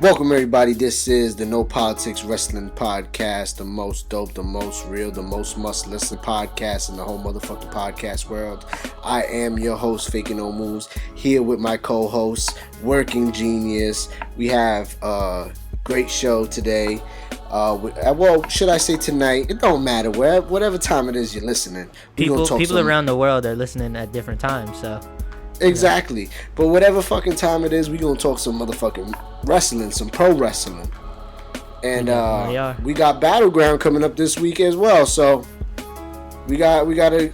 Welcome everybody, this is the No Politics Wrestling Podcast, the most dope, the most real, the most must-listen podcast in the whole motherfucking podcast world. I am your host, Faking No Moves, here with my co-host, WorkinGenius. We have a great show today. Well, should I say tonight? It don't matter, whatever time it is you're listening. People around the world are listening at different times, so... Exactly. Yeah. But whatever fucking time it is, we gonna talk some motherfucking wrestling, some pro wrestling. And we got Battleground coming up this week as well. So we got a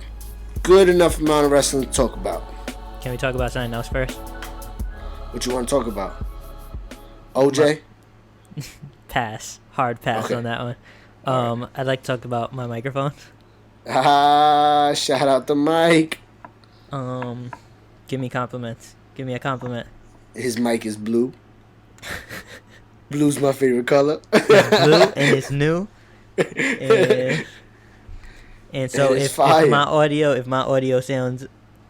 good enough amount of wrestling to talk about. Can we talk about something else first? What you want to talk about? OJ? Pass. Hard pass on that one. Right. I'd like to talk about my microphone. Shout out to Mike. Give me compliments. Give me a compliment. His mic is blue. Blue's my favorite color. It's blue and it's new. And so if my audio sounds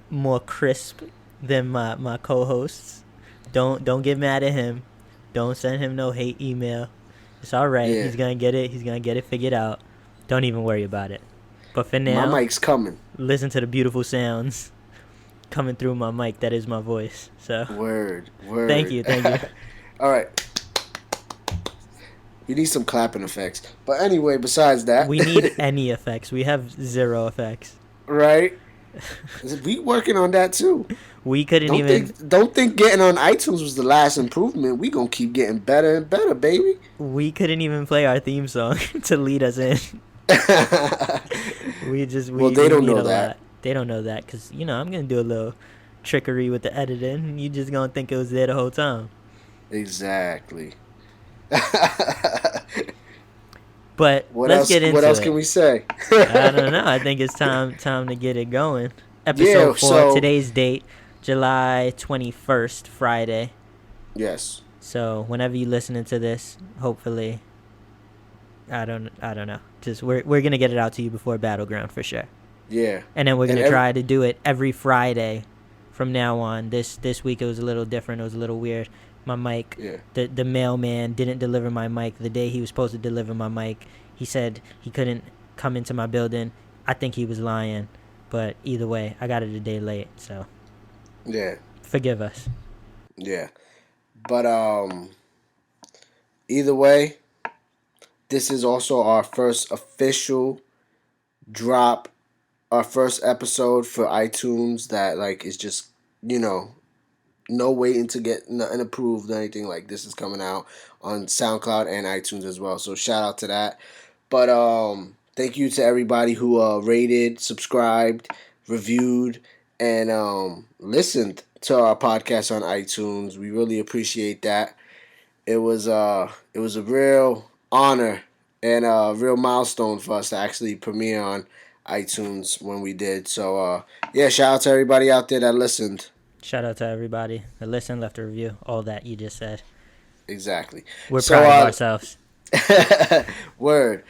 more crisp than my co-hosts, don't get mad at him. Don't send him no hate email. It's all right. Yeah. He's gonna get it. He's gonna get it figured out. Don't even worry about it. But for now, my mic's coming. Listen to the beautiful sounds coming through my mic. That is my voice. So word. Thank you. All right. We need some clapping effects. But anyway, besides that, we need any effects. We have zero effects. Right. We working on that too. We couldn't don't think getting on iTunes was the last improvement. We gonna keep getting better and better, baby. We couldn't even play our theme song to lead us in. They don't know that. They don't know that because, I'm going to do a little trickery with the editing. And you just going to think it was there the whole time. Exactly. But let's get into it. What else can we say? I don't know. I think it's time to get it going. Episode 4, today's date, July 21st, Friday. Yes. So whenever you're listening to this, hopefully, I don't know. Just we're going to get it out to you before Battleground for sure. Yeah. And then we're going to try to do it every Friday from now on. This week it was a little different. It was a little weird. My mic, the mailman didn't deliver my mic the day he was supposed to deliver my mic. He said he couldn't come into my building. I think he was lying. But either way, I got it a day late. So, yeah. Forgive us. Yeah. But either way, this is also our first official drop. Our first episode for iTunes that is just no waiting to get nothing approved or anything. This is coming out on SoundCloud and iTunes as well, so shout out to that. But thank you to everybody who rated, subscribed, reviewed, and listened to our podcast on iTunes. We really appreciate that. It was a real honor and a real milestone for us to actually premiere on iTunes when we did. So shout out to everybody out there that listened. Shout out to everybody that listened, left a review, all that you just said. Exactly. We're proud of ourselves. Word.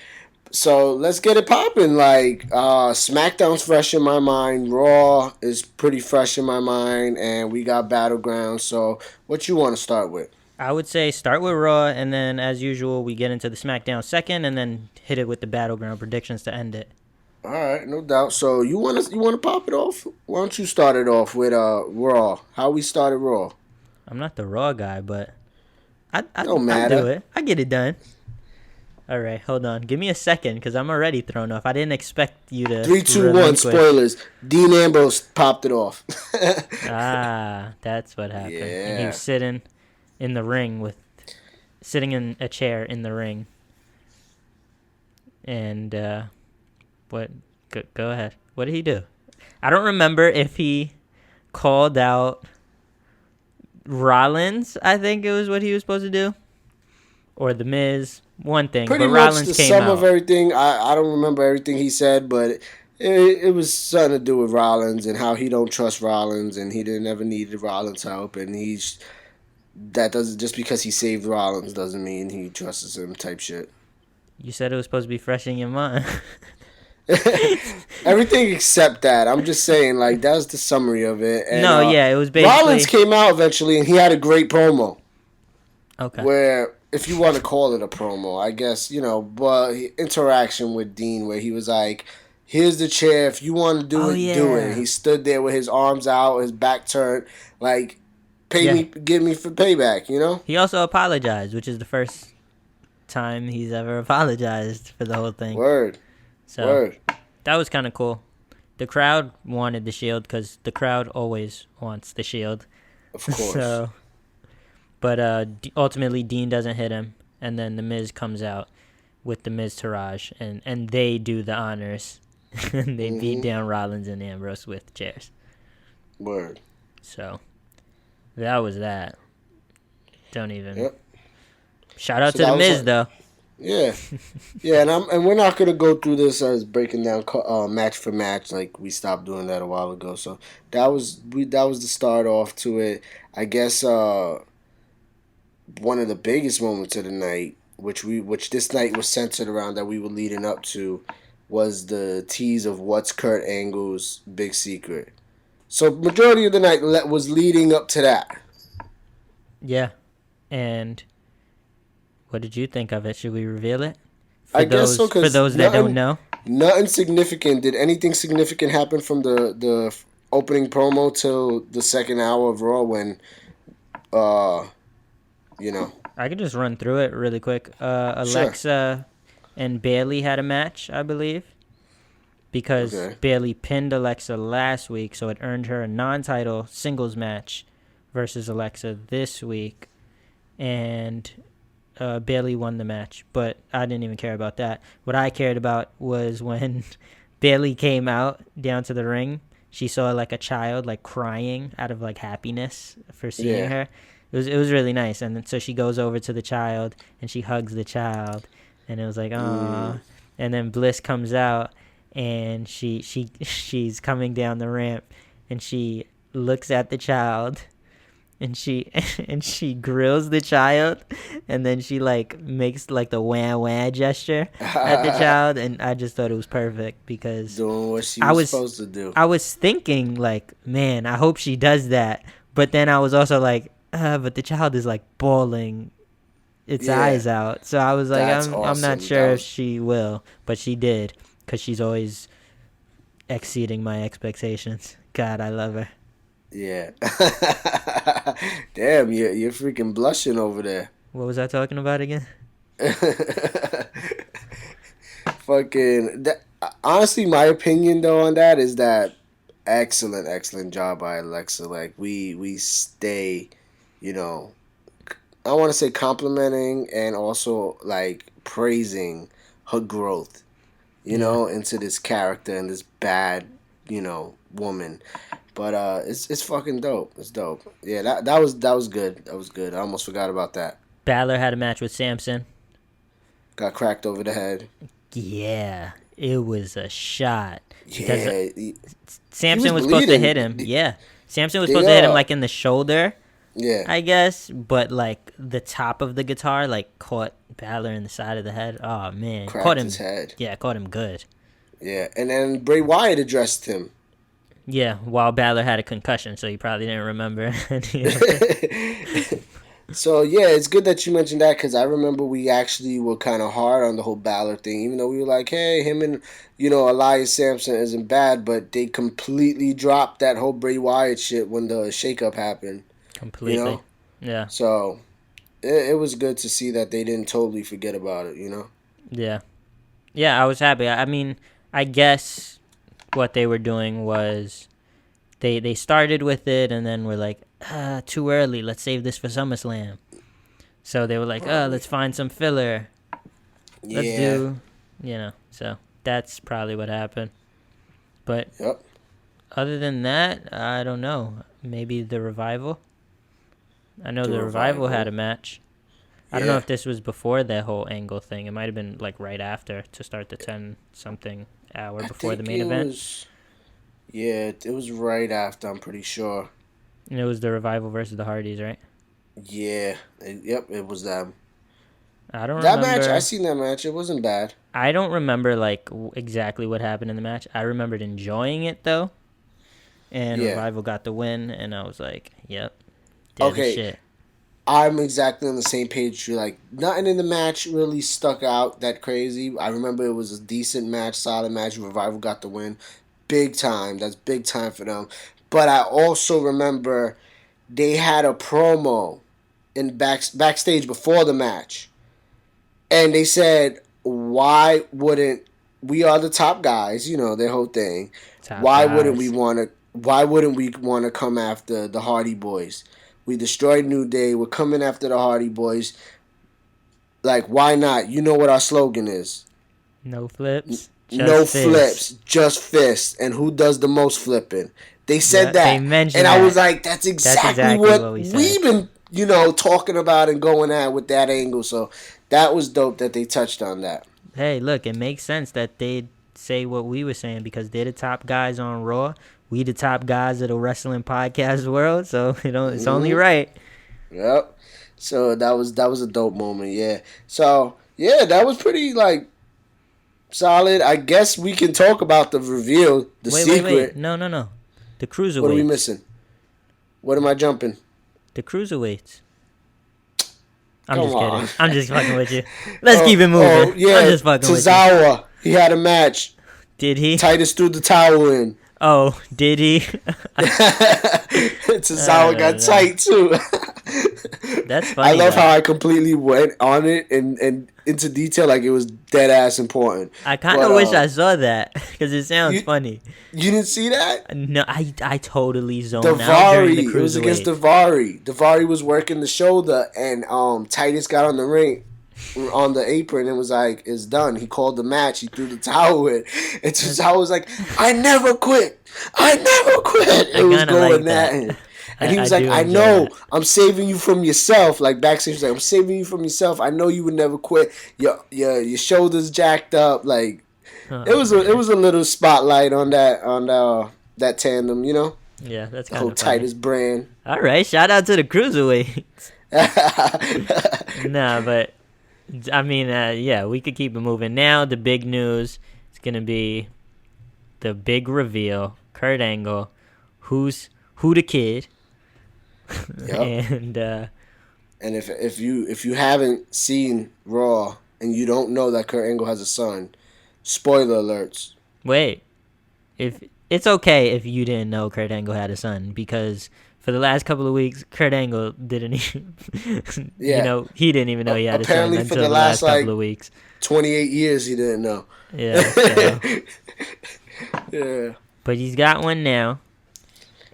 So let's get it popping. SmackDown's fresh in my mind, Raw is pretty fresh in my mind, and we got Battleground. So what you want to start with? I would say start with Raw, and then as usual we get into the Smackdown second, and then hit it with the Battleground predictions to end it. All right, no doubt. So you want to pop it off? Why don't you start it off with Raw? How we started Raw? I'm not the Raw guy, but I don't matter. I do it. I get it done. All right, hold on. Give me a second because I'm already thrown off. I didn't expect you to. 3, 2, 1. Spoilers. Dean Ambrose popped it off. That's what happened. Yeah. And he was sitting in the ring sitting in a chair in the ring. And what? Go ahead. What did he do? I don't remember if he called out Rollins, I think it was what he was supposed to do, or The Miz. One thing, Pretty but much Rollins the came sum of out. everything. I don't remember everything he said, but it was something to do with Rollins and how he don't trust Rollins and he didn't ever need Rollins' help and he's that doesn't just because he saved Rollins doesn't mean he trusts him type shit. You said it was supposed to be fresh in your mind. Everything except that. I'm just saying, like, that was the summary of it. And No, yeah, it was basically Rollins came out eventually, and he had a great promo. Okay. Where, if you want to call it a promo, I guess, but interaction with Dean, where he was like, here's the chair. If you want to do it, do it. He stood there with his arms out, his back turned, like, give me for payback, He also apologized, which is the first time he's ever apologized for the whole thing. Word. That was kind of cool. The crowd wanted the Shield because the crowd always wants the Shield. Of course. But ultimately Dean doesn't hit him, and then the Miz comes out with the Miz Taraj, and they do the honors, and they beat down Rollins and Ambrose with chairs. Word. So that was that. Don't even. Yep. Shout out to the Miz though. Yeah, and we're not gonna go through this as breaking down match for match like we stopped doing that a while ago. So that was the start off to it. I guess one of the biggest moments of the night, which this night was centered around that we were leading up to, was the tease of what's Kurt Angle's big secret. So majority of the night was leading up to that. Yeah, and. What did you think of it? Should we reveal it? Guess so. For those that don't know. Nothing significant. Did anything significant happen from the opening promo till the second hour of Raw when, I could just run through it really quick. Alexa and Bayley had a match, I believe. Because Bayley pinned Alexa last week, so it earned her a non-title singles match versus Alexa this week. And... Bayley won the match, but I didn't even care about that. What I cared about was when Bayley came out down to the ring. She saw like a child like crying out of like happiness for seeing her. It was really nice, and then, so she goes over to the child and she hugs the child, and it was like ah. And then Bliss comes out and she's coming down the ramp and she looks at the child. And she grills the child, and then she like makes like the wah wah gesture at the child, and I just thought it was perfect because doing what she was supposed to do. I was thinking like, man, I hope she does that, but then I was also like, but the child is like bawling its eyes out, so I was like, I'm not sure if she will, but she did because she's always exceeding my expectations. God, I love her. Yeah. Damn, you're freaking blushing over there. What was I talking about again? Honestly, my opinion though on that is that excellent job by Alexa. Like we stay, I want to say complimenting and also like praising her growth, into this character and this bad, woman. But it's fucking dope. It's dope. Yeah, that was good. That was good. I almost forgot about that. Balor had a match with Samson. Got cracked over the head. Yeah, it was a shot. Yeah, Samson was supposed to hit him. Yeah, Samson was supposed to hit him like in the shoulder. Yeah, I guess, but like the top of the guitar like caught Balor in the side of the head. Oh man, caught his head. Yeah, caught him good. Yeah, and then Bray Wyatt addressed him. Yeah, while Balor had a concussion, so he probably didn't remember. So, yeah, it's good that you mentioned that because I remember we actually were kind of hard on the whole Balor thing, even though we were like, hey, him and, Elias Sampson isn't bad, but they completely dropped that whole Bray Wyatt shit when the shakeup happened. Completely. Yeah. So, it was good to see that they didn't totally forget about it, Yeah. Yeah, I was happy. I mean, I guess what they were doing was they started with it and then were like, too early, let's save this for SummerSlam. So they were like, let's find some filler. Let's do, so that's probably what happened. But other than that, I don't know. Maybe the revival. I know the Revival had a match. I don't know if this was before that whole angle thing. It might have been like right after to start the 10-something hour before the main event. It was right after, I'm pretty sure. And it was the Revival versus the Hardys, right? Yeah. Yep, it was them. I don't remember. That match, I seen that match. It wasn't bad. I don't remember like exactly what happened in the match. I remembered enjoying it though. And Revival got the win, and I was like, yep. Shit. I'm exactly on the same page. Like, nothing in the match really stuck out that crazy. I remember it was a decent match, solid match. Revival got the win. Big time. That's big time for them. But I also remember they had a promo in backstage before the match. And they said, why wouldn't we are the top guys, you know, their whole thing. Why wouldn't we want to come after the Hardy Boys? We destroyed New Day. We're coming after the Hardy Boys. Like, why not? You know what our slogan is. No flips. Just fists. And who does the most flipping? They said that. They mentioned I was like, that's exactly what we've been, you know, talking about and going at with that angle. So that was dope that they touched on that. Hey, look, it makes sense that they'd say what we were saying because they're the top guys on Raw. We the top guys of the wrestling podcast world, so you know it's only right. Yep. So that was a dope moment, yeah. So yeah, that was pretty like solid. I guess we can talk about the reveal, the secret. Wait. No. The cruiserweights. What are we missing? What am I jumping? The cruiserweights. I'm just kidding. I'm just fucking with you. Let's keep it moving. Oh, yeah. I'm just fucking with you. Tozawa, he had a match. Did he? Titus threw the towel in. Oh, did he? Tozawa got tight too. That's funny. I love how I completely went on it and into detail like it was dead ass important. I kind of wish I saw that because it sounds funny. You didn't see that? No, I totally zoned out during the cruiserweight. It was against Daivari. Daivari was working the shoulder and Titus got on the ring. On the apron and was like, it's done. He called the match. He threw the towel in. And Tozawa was like, I never quit. It was going at him. And he was like, I know. I'm saving you from yourself. Like backstage, he was like, I'm saving you from yourself. I know you would never quit. Your shoulders jacked up. Like it was a little spotlight on that tandem, you know? Yeah, that's the whole Titus brand. All right, shout out to the cruiserweights. Nah, but I mean, yeah, we could keep it moving. Now, the big news is going to be the big reveal. Kurt Angle, who the kid. Yep. And if you haven't seen Raw and you don't know that Kurt Angle has a son, spoiler alerts. Wait. If it's okay if you didn't know Kurt Angle had a son because for the last couple of weeks, Kurt Angle didn't even, you know, he didn't even know he had a son until the last couple of weeks. 28 years he didn't know. Yeah. So. Yeah. But he's got one now,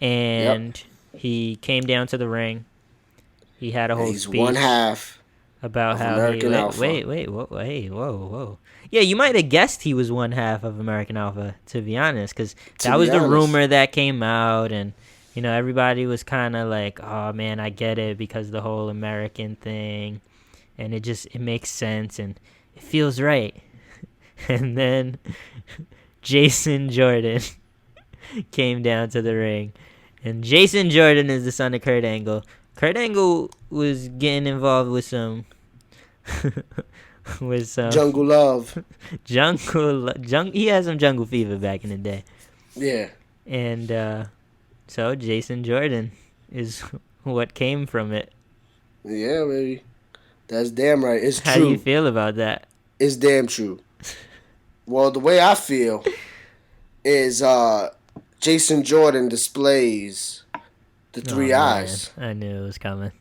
and he came down to the ring. He had a whole speech. He's one half about how American Alpha. Wait, whoa. Yeah, you might have guessed he was one half of American Alpha, to be honest, because that was the rumor that came out, and you know, everybody was kind of like, oh, man, I get it because of the whole American thing. And it makes sense and it feels right. And then Jason Jordan came down to the ring. And Jason Jordan is the son of Kurt Angle. Kurt Angle was getting involved with some... Jungle Love. He had some jungle fever back in the day. Yeah. And... So, Jason Jordan is what came from it. Yeah, baby. That's damn right. It's true. How do you feel about that? It's damn true. Well, the way I feel is Jason Jordan displays the three eyes. Man. I knew it was coming.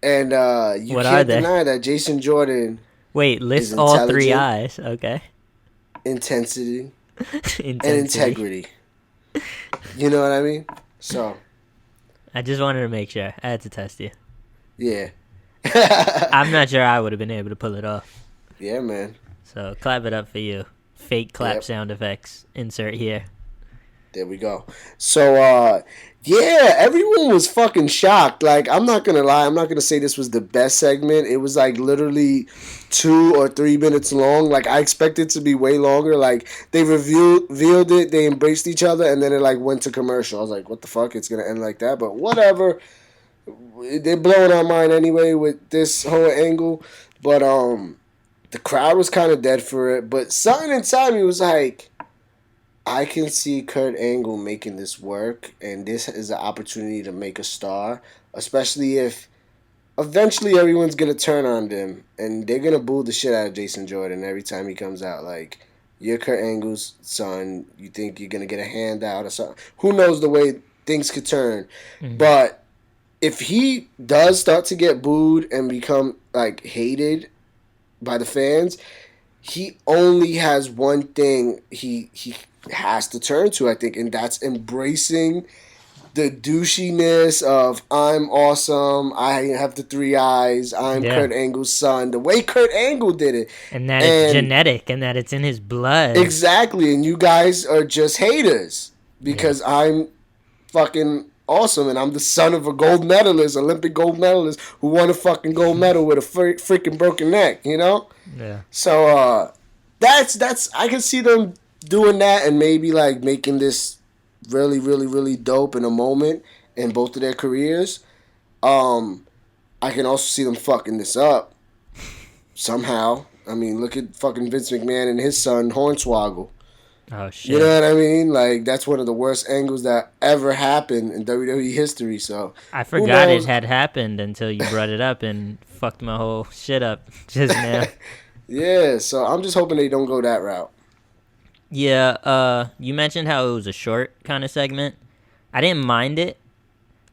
And you can't deny that Jason Jordan... Wait, list all three eyes. Okay. Intensity. And integrity. You know what I mean? So I just wanted to make sure. I had to test you. Yeah. I'm not sure I would have been able to pull it off. Yeah, man. So clap it up for you. Fake clap sound effects. Insert here. There we go. So, yeah, everyone was fucking shocked. Like, I'm not gonna lie, I'm not gonna say this was the best segment. It was like literally 2 or 3 minutes long. Like, I expected it to be way longer. Like, they revealed it, they embraced each other, and then it like went to commercial. I was like, what the fuck? It's gonna end like that, but whatever. They're blowing our mind anyway with this whole angle. But the crowd was kind of dead for it. But something inside me was like, I can see Kurt Angle making this work, and this is an opportunity to make a star, especially if eventually everyone's gonna turn on them and they're gonna boo the shit out of Jason Jordan every time he comes out. Like, you're Kurt Angle's son. You think you're gonna get a handout or something? Who knows the way things could turn? Mm-hmm. But if he does start to get booed and become like hated by the fans, he only has one thing he has to turn to, I think, and that's embracing the douchiness of I'm awesome, I have the 3 eyes, I'm Kurt Angle's son, the way Kurt Angle did it. And that it's genetic and that it's in his blood. Exactly, and you guys are just haters because I'm fucking awesome and I'm the son of a gold medalist, Olympic gold medalist who won a fucking gold medal with a freaking broken neck, you know? Yeah. So that's I can see them doing that and maybe like making this really, really, really dope in a moment in both of their careers. I can also see them fucking this up somehow. I mean, look at fucking Vince McMahon and his son Hornswoggle. Oh shit! You know what I mean? Like, that's one of the worst angles that ever happened in WWE history. So I forgot it had happened until you brought it up and fucked my whole shit up just now. Yeah, so I'm just hoping they don't go that route. Yeah, you mentioned how it was a short kind of segment. I didn't mind it.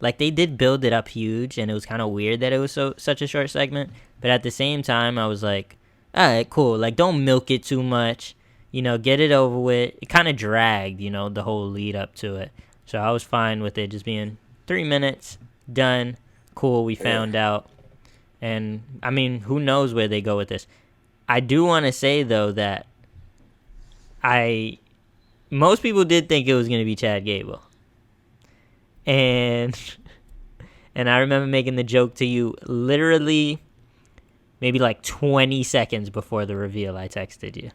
Like, they did build it up huge, and it was kind of weird that it was such a short segment. But at the same time, I was like, all right, cool. Like, don't milk it too much. You know, get it over with. It kind of dragged, you know, the whole lead up to it. So I was fine with it just being 3 minutes, done, cool, we found out. And, I mean, who knows where they go with this. I do want to say, though, that most people did think it was going to be Chad Gable. And I remember making the joke to you literally maybe like 20 seconds before the reveal. I texted you.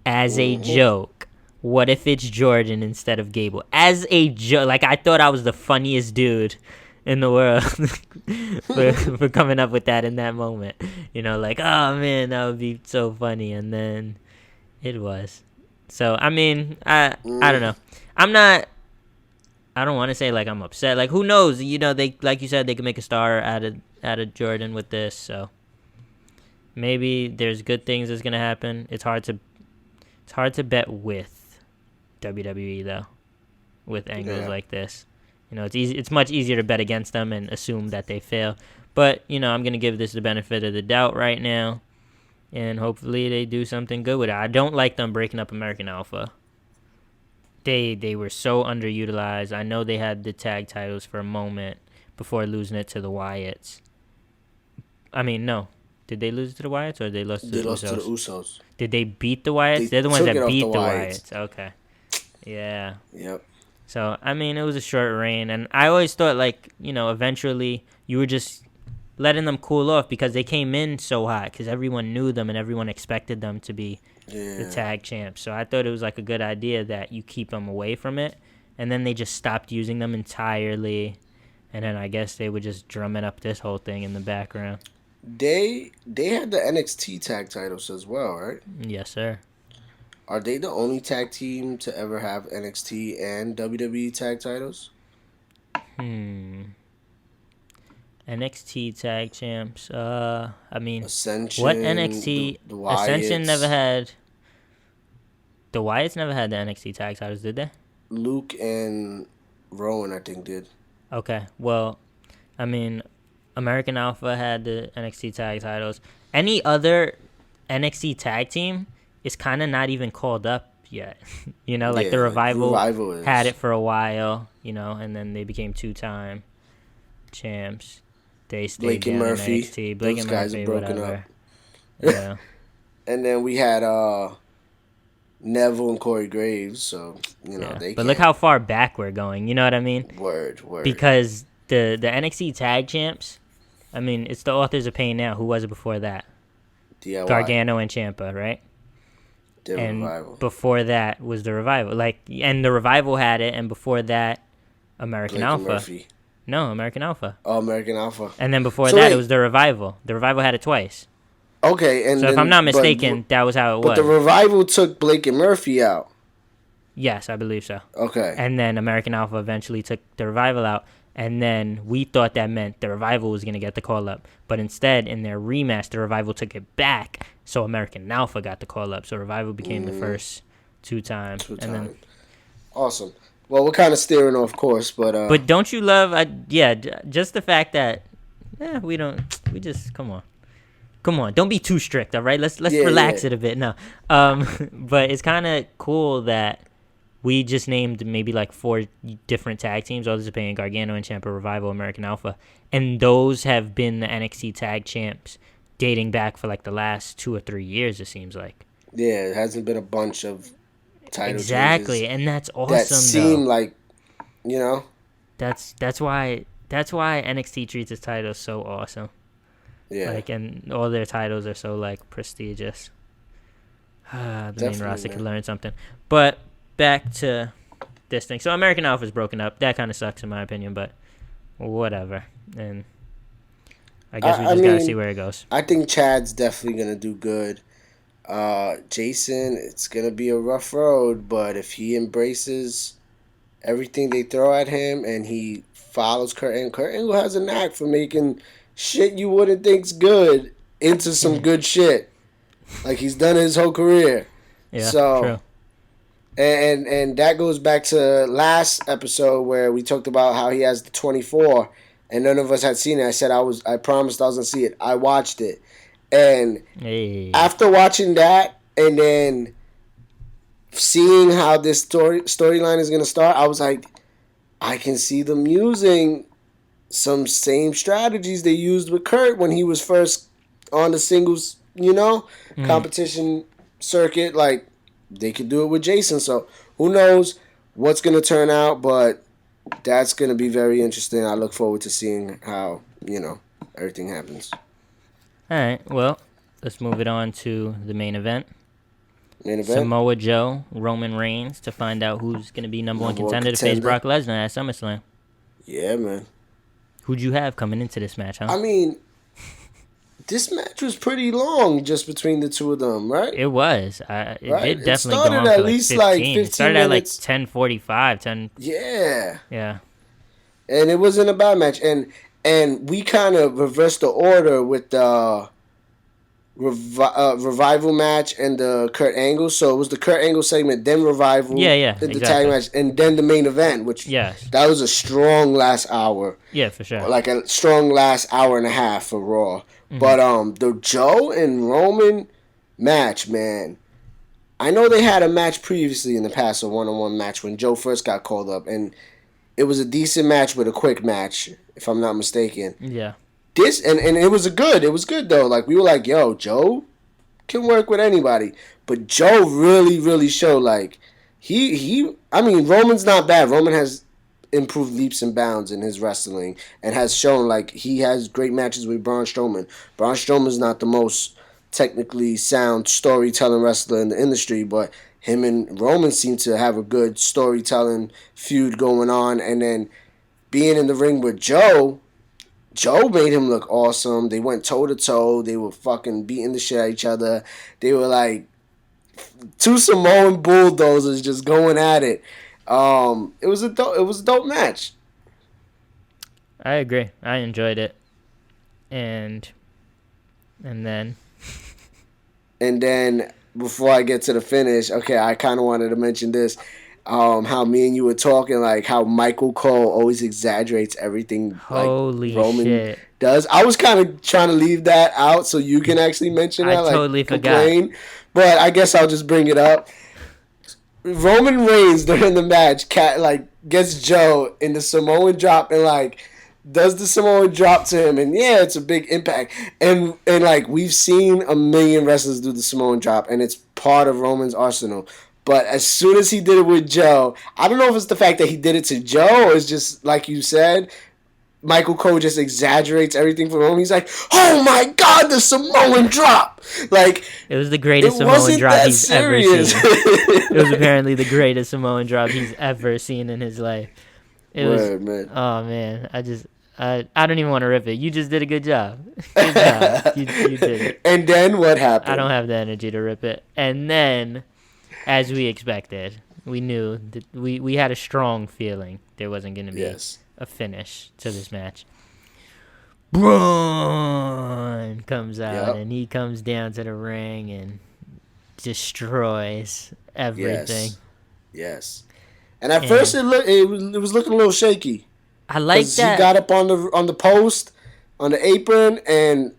As a joke, what if it's Jordan instead of Gable? As a joke. Like, I thought I was the funniest dude in the world for coming up with that in that moment. You know, like, oh man, that would be so funny. And then it was. So, I mean, I don't know. I don't want to say like I'm upset. Like, who knows? You know, they, like you said, they could make a star out of Jordan with this. So maybe there's good things that's gonna happen. It's hard to bet with WWE though, with angles like this. You know, it's easy. It's much easier to bet against them and assume that they fail. But you know, I'm gonna give this the benefit of the doubt right now, and hopefully they do something good with it. I don't like them breaking up American Alpha. They were so underutilized. I know they had the tag titles for a moment before losing it to the Wyatts. I mean, no. Did they lose to the Wyatts or they lost to the Usos? They lost to the Usos. Did they beat the Wyatts? They're the ones that beat the Wyatts. Okay. Yeah. Yep. So, I mean, it was a short reign. And I always thought, like, you know, eventually you were just letting them cool off because they came in so hot because everyone knew them and everyone expected them to be the tag champs. So I thought it was like a good idea that you keep them away from it, and then they just stopped using them entirely, and then I guess they were just drumming up this whole thing in the background. They had the NXT tag titles as well, right? Yes, sir. Are they the only tag team to ever have NXT and WWE tag titles? NXT tag champs. I mean, Ascension, what NXT? The Wyatts. Ascension never had. The Wyatts never had the NXT tag titles, did they? Luke and Rowan, I think, did. Okay, well, I mean, American Alpha had the NXT tag titles. Any other NXT tag team is kind of not even called up yet. You know, like the Revival had it for a while, you know, and then they became 2-time champs. They stayed Blake and Murphy. NXT. Blake Those and guys Murphy, are broken whatever. up. Yeah. And then we had Neville and Corey Graves, so they. But look how far back we're going. You know what I mean? Word. Because the NXT Tag Champs, I mean, it's the Authors of Pain now. Who was it before that? DIY. Gargano and Ciampa, right? And Revival. before that was the Revival. And the Revival had it, and before that, American Blake Alpha. Murphy. No, American Alpha. Oh, American Alpha. And then before that, it was the Revival. The Revival had it twice. Okay, and so if I'm not mistaken, that was how it was. But the Revival took Blake and Murphy out. Yes, I believe so. Okay. And then American Alpha eventually took the Revival out. And then we thought that meant the Revival was going to get the call-up. But instead, in their rematch, the Revival took it back. So American Alpha got the call-up. So Revival became the first two-time. Then, awesome. Well, we're kind of steering off course, but... But don't you love... just the fact that... we just... Come on. Don't be too strict, all right? Let's relax it a bit. No. But it's kind of cool that we just named maybe like 4 different tag teams. All this is paying Gargano and Ciampa, Revival, American Alpha. And those have been the NXT tag champs dating back for like the last 2 or 3 years, it seems like. Yeah, it hasn't been a bunch of title exactly, and that's awesome. That seem like, That's why NXT treats its titles so awesome. Yeah. And all their titles are so like prestigious. The main roster could learn something. But back to this thing. So American Alpha's broken up. That kind of sucks in my opinion, but whatever. And I guess we just got to see where it goes. I think Chad's definitely going to do good. Jason, it's going to be a rough road, but if he embraces everything they throw at him and he follows Kurt Angle has a knack for making shit you wouldn't think's good into some good shit. Like he's done his whole career. Yeah, so, true. And that goes back to last episode where we talked about how he has the 24 and none of us had seen it. I said I promised I was gonna see it. I watched it. And after watching that and then seeing how this storyline is gonna start, I was like, I can see them using some same strategies they used with Kurt when he was first on the singles, competition circuit. Like, they could do it with Jason. So, who knows what's going to turn out, but that's going to be very interesting. I look forward to seeing how, everything happens. All right, well, let's move it on to the main event. Samoa Joe, Roman Reigns, to find out who's going to be number one contender to face Brock Lesnar at SummerSlam. Yeah, man. Who'd you have coming into this match, huh? I mean, this match was pretty long just between the two of them, right? It was. It did definitely it started go on at for least 15. like 15 It started minutes. at like 10:45, 10. Yeah. Yeah. And it wasn't a bad match. And we kind of reversed the order with the Revival match and the Kurt Angle. So it was the Kurt Angle segment, then Revival. Yeah, the tag match, and then the main event, which that was a strong last hour. Yeah, for sure. Like a strong last hour and a half for Raw. Mm-hmm. But the Joe and Roman match, man. I know they had a match previously in the past, a one-on-one match when Joe first got called up, and it was a decent match with a quick match, if I'm not mistaken. Yeah. This and it was it was good though. Like we were like, yo, Joe can work with anybody. But Joe really, really showed like I mean, Roman's not bad. Roman has improved leaps and bounds in his wrestling and has shown like he has great matches with Braun Strowman. Braun Strowman's not the most technically sound storytelling wrestler in the industry, but him and Roman seem to have a good storytelling feud going on, and then being in the ring with Joe made him look awesome. They went toe-to-toe. They were fucking beating the shit out of each other. They were like two Samoan bulldozers just going at it. It was a dope match. I agree. I enjoyed it. And then before I get to the finish, okay, I kind of wanted to mention this. How me and you were talking, like how Michael Cole always exaggerates everything. Holy like Roman shit. does. I was kind of trying to leave that out so you can actually mention that. I totally forgot. But I guess I'll just bring it up. Roman Reigns during the match, gets Joe in the Samoan drop and does the Samoan drop to him, and yeah, it's a big impact. And we've seen a million wrestlers do the Samoan drop, and it's part of Roman's arsenal. But as soon as he did it with Joe, I don't know if it's the fact that he did it to Joe or it's just, like you said, Michael Cole just exaggerates everything from him. He's like, "Oh my God, the Samoan drop!" Like, it was the greatest Samoan drop he's ever seen. It was apparently the greatest Samoan drop he's ever seen in his life. It was, man. Oh man, I don't even want to rip it. You just did a good job. Good job. You did it. And then what happened? I don't have the energy to rip it. And then, as we expected, we knew that we had a strong feeling there wasn't going to be a finish to this match. Braun comes out, and he comes down to the ring and destroys everything. Yes. And at first it was looking a little shaky. I like that. He got up on the post, on the apron, and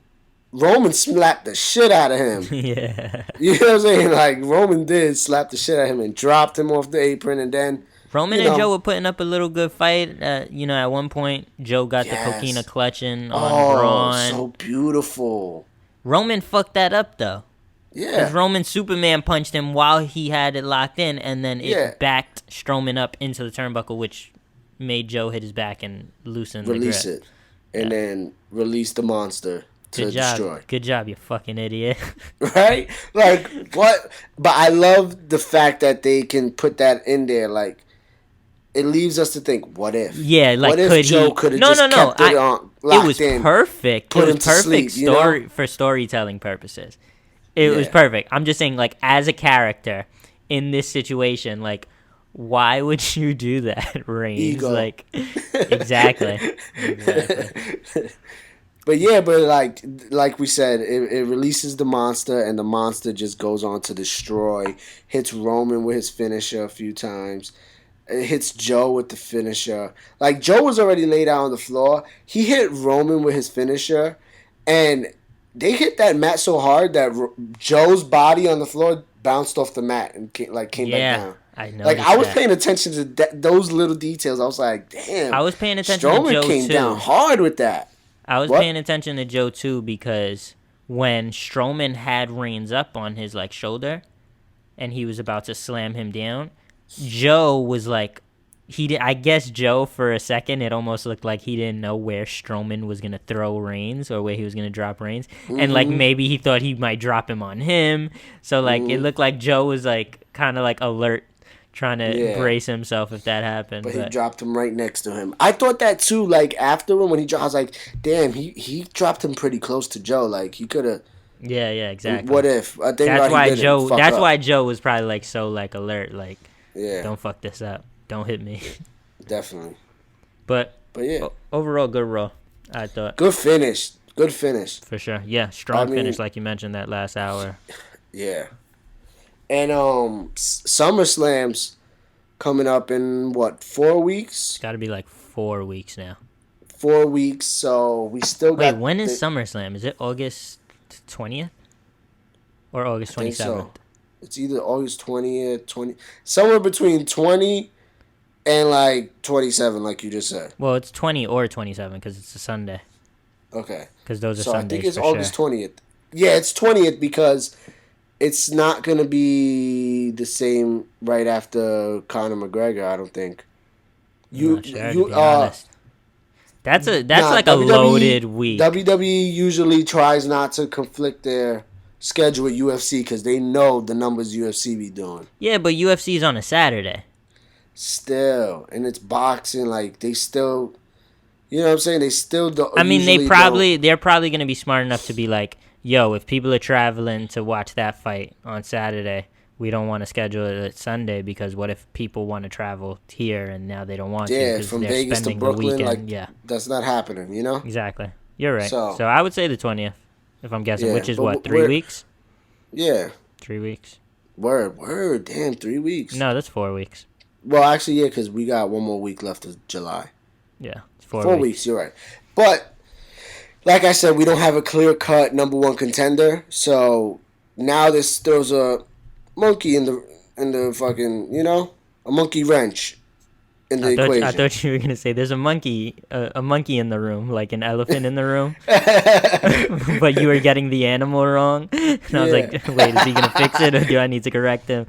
Roman slapped the shit out of him. Yeah. You know what I'm saying? Like, Roman did slap the shit out of him and dropped him off the apron, and then Roman and Joe were putting up a little good fight. At one point, Joe got the coquina clutching on Braun. Oh, so beautiful. Roman fucked that up, though. Yeah. Because Roman Superman punched him while he had it locked in, and then it backed Strowman up into the turnbuckle, which made Joe hit his back and loosen the grip. Release it. And then release the monster to destroy. Good job, you fucking idiot. Right? Like, what? But I love the fact that they can put that in there, like, it leaves us to think, what if? Yeah, like, what if Joe could have kept it on, locked it was in, perfect. Put it him was to perfect sleep, for storytelling purposes. It was perfect. I'm just saying, like, as a character in this situation, like, why would you do that, Reigns? Ego. Like, exactly. But like we said, it releases the monster, and the monster just goes on to destroy. Hits Roman with his finisher a few times. It hits Joe with the finisher. Like, Joe was already laid out on the floor. He hit Roman with his finisher, and they hit that mat so hard that Joe's body on the floor bounced off the mat and came back down. I know. Like, I was paying attention to those little details. I was like, damn. I was paying attention Strowman to Joe came too. down hard with that. I was paying attention to Joe too, because when Strowman had Reigns up on his like shoulder, and he was about to slam him down, Joe was like, I guess Joe, for a second, it almost looked like he didn't know where Strowman was going to throw Reigns or where he was going to drop Reigns. Mm-hmm. And, like, maybe he thought he might drop him on him. So, like, it looked like Joe was, like, kind of, like, alert, trying to brace himself if that happened. But he dropped him right next to him. I thought that, too, like, after when he dropped, I was like, damn, he dropped him pretty close to Joe. Like, he could have... Yeah, exactly. What if? I think that's why Joe was probably, like, so, like, alert, like, don't fuck this up. Don't hit me. Definitely. But yeah. Overall, good Raw, I thought. Good finish. For sure. Yeah, strong finish like you mentioned that last hour. Yeah. And SummerSlam's coming up in, 4 weeks? It's got to be like 4 weeks now. 4 weeks, so we still got... Wait, when is SummerSlam? Is it August 20th? Or August 27th? So. It's either August 20th, somewhere between 20 and like 27, like you just said. Well, it's 20 or 27 because it's a Sunday. Okay. Because those are Sundays. So I think it's August 20th. Yeah, it's 20th because it's not going to be the same right after Conor McGregor, I don't think. That's like a loaded week. WWE usually tries not to conflict their schedule with UFC because they know the numbers UFC be doing. Yeah, but UFC is on a Saturday. Still, and it's boxing. Like, they still, you know what I'm saying? They still don't. I mean, they're probably going to be smart enough to be like, yo, if people are traveling to watch that fight on Saturday, we don't want to schedule it at Sunday because what if people want to travel here and now they don't want to? Yeah, from Vegas to Brooklyn, that's not happening, you know? Exactly. You're right. So I would say the 20th, if I'm guessing, which is 3 weeks? Yeah. 3 weeks. Word. Damn, 3 weeks. No, that's 4 weeks. Well, actually, yeah, because we got one more week left of July. Yeah, it's 4 weeks. You're right. But, like I said, we don't have a clear-cut number one contender. So, now there's a monkey in the fucking, a monkey wrench in the I equation. thought you were gonna say there's a monkey in the room, like an elephant in the room, but you were getting the animal wrong. And I was like, wait, is he gonna fix it, or do I need to correct him?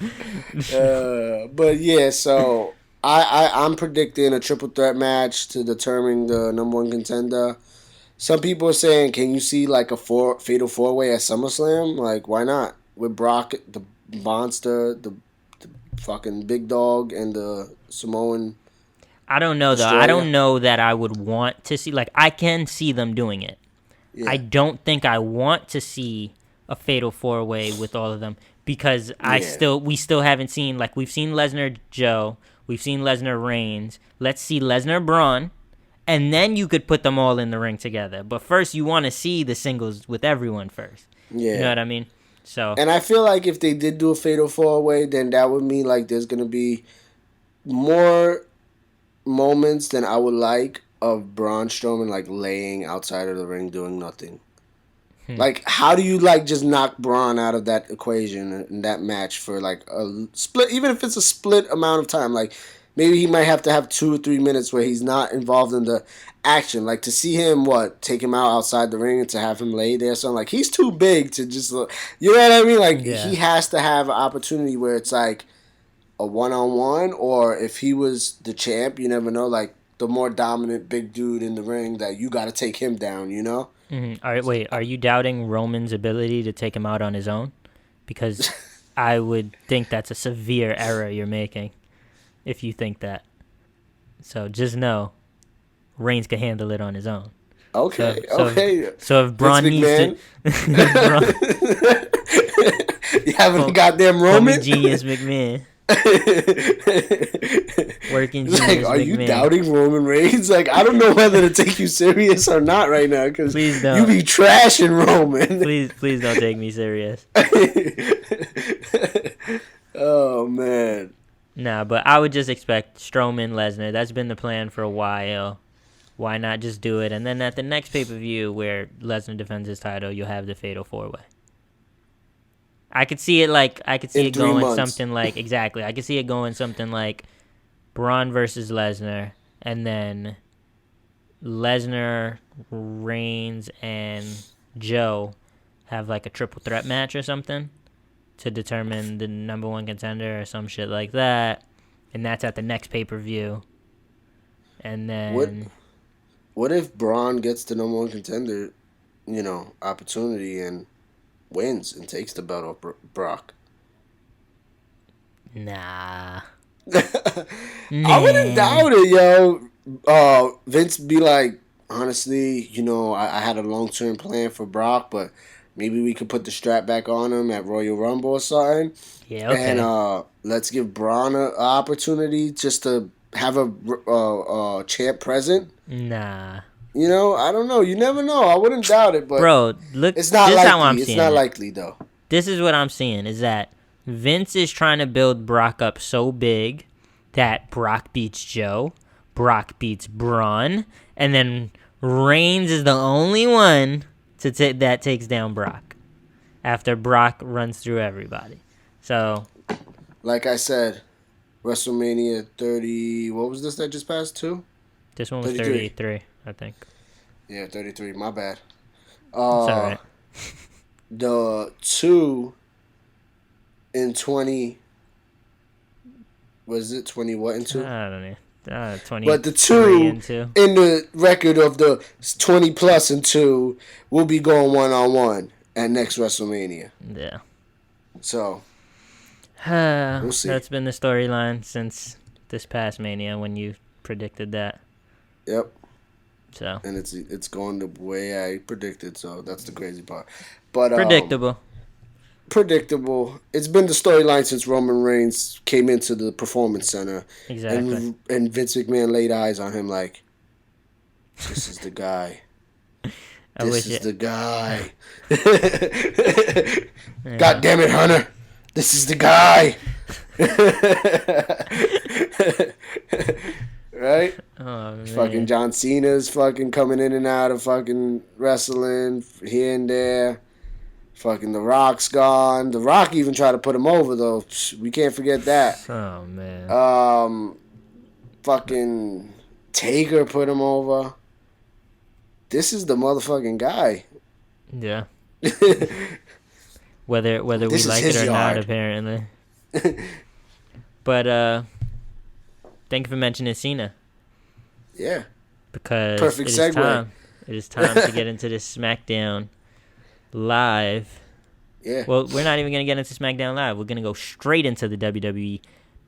But yeah, so I'm predicting a triple threat match to determine the number one contender. Some people are saying, can you see like a fatal four way at SummerSlam? Like, why not? With Brock, the monster, the fucking big dog, and the Samoan. I don't know though. I don't know that I would want to see. Like, I can see them doing it. Yeah. I don't think I want to see a fatal four way with all of them because we still haven't seen, like, we've seen Lesnar Joe, we've seen Lesnar Reigns. Let's see Lesnar Braun, and then you could put them all in the ring together. But first, you want to see the singles with everyone first. Yeah, you know what I mean. So, and I feel like if they did do a fatal four way, then that would mean like there's gonna be more moments than I would like of Braun Strowman like laying outside of the ring doing nothing. Like, how do you like just knock Braun out of that equation in that match for like a split, even if it's a split amount of time? Like, maybe he might have to have 2 or 3 minutes where he's not involved in the action. Like, to see him, take him out outside the ring and to have him lay there. So, like, he's too big to just, you know what I mean? Like, he has to have an opportunity where it's like a one-on-one, or if he was the champ, you never know, like, the more dominant big dude in the ring that you got to take him down, you know? Mm-hmm. All right, wait, are you doubting Roman's ability to take him out on his own? Because I would think that's a severe error you're making if you think that. So just know, Reigns can handle it on his own. Okay, okay. So if Braun needs to... You having a goddamn Roman? Genius McMahon. Working genius, like, are you doubting Roman Reigns? Like, I don't know whether to take you serious or not right now, because you be trashing Roman. Please don't take me serious. Oh man. Nah, but I would just expect Strowman, Lesnar. That's been the plan for a while. Why not just do it? And then at the next pay-per-view where Lesnar defends his title, you'll have the fatal four-way. I could see it going something like, exactly. I could see it going something like Braun versus Lesnar, and then Lesnar, Reigns, and Joe have like a triple threat match or something to determine the number one contender or some shit like that. And that's at the next pay-per-view. And then... What if Braun gets the number one contender, opportunity and wins and takes the belt off Brock? Nah. I wouldn't doubt it, yo. Vince be like, honestly, I had a long-term plan for Brock, but maybe we could put the strap back on him at Royal Rumble or something. Yeah, okay. And let's give Braun an opportunity just to have a champ present. Nah. I don't know. You never know. I wouldn't doubt it, but bro, look, it's not likely. How I'm it's not likely, though. This is what I'm seeing, is that Vince is trying to build Brock up so big that Brock beats Joe, Brock beats Braun, and then Reigns is the only one that takes down Brock after Brock runs through everybody. So, like I said, WrestleMania 30. What was this that just passed? 2? This one was 33, I think. Yeah, 33. My bad. It's all right. The 2 in 20. Was it 20 what in 2? I don't know. 20. But the 2 in the record of the 20 plus and 2 will be going 1-on-1 at next WrestleMania. Yeah. So, we'll see. That's been the storyline since this past Mania when you predicted that. Yep. So. And it's going the way I predicted, so that's the crazy part. But predictable. It's been the storyline since Roman Reigns came into the Performance Center. Exactly. And Vince McMahon laid eyes on him like, this is the guy. This is the guy. Yeah. God damn it, Hunter. This is the guy. Right? Oh, man. Fucking John Cena's fucking coming in and out of fucking wrestling here and there. Fucking The Rock's gone. The Rock even tried to put him over, though. We can't forget that. Oh, man. Fucking Taker put him over. This is the motherfucking guy. Yeah. whether we like it or not, apparently. But thank you for mentioning Cena. Yeah. Because perfect segue. It is time to get into this SmackDown Live. Yeah. Well, we're not even going to get into SmackDown Live. We're going to go straight into the WWE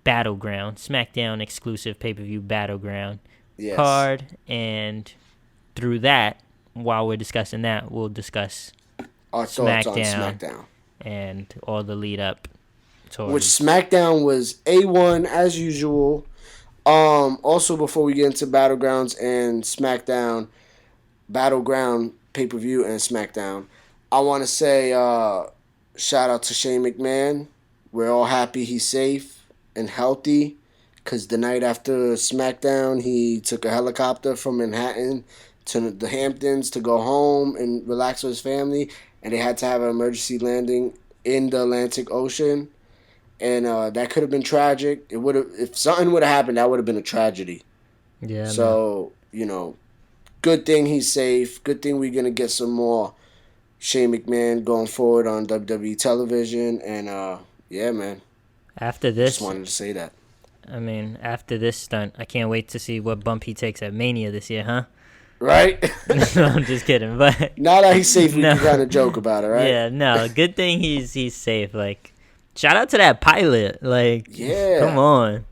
Battleground, SmackDown exclusive pay-per-view Battleground card. And through that, while we're discussing that, we'll discuss our thoughts on SmackDown. And all the lead up towards. Which SmackDown was A1 as usual. Also, before we get into Battlegrounds and SmackDown, Battleground pay-per-view and SmackDown, I want to say shout out to Shane McMahon. We're all happy he's safe and healthy because the night after SmackDown, he took a helicopter from Manhattan to the Hamptons to go home and relax with his family, and they had to have an emergency landing in the Atlantic Ocean. And that could have been tragic. It would have, if something would have happened, that would have been a tragedy. Yeah. So, good thing he's safe. Good thing we're gonna get some more Shane McMahon going forward on WWE television. And yeah, man. After this, just wanted to say that. I mean, after this stunt, I can't wait to see what bump he takes at Mania this year, huh? Right? No, I'm just kidding. But now that he's safe, we can kind of joke about it, right? Yeah, no. Good thing he's safe. Like. Shout out to that pilot. Like, yeah. Come on.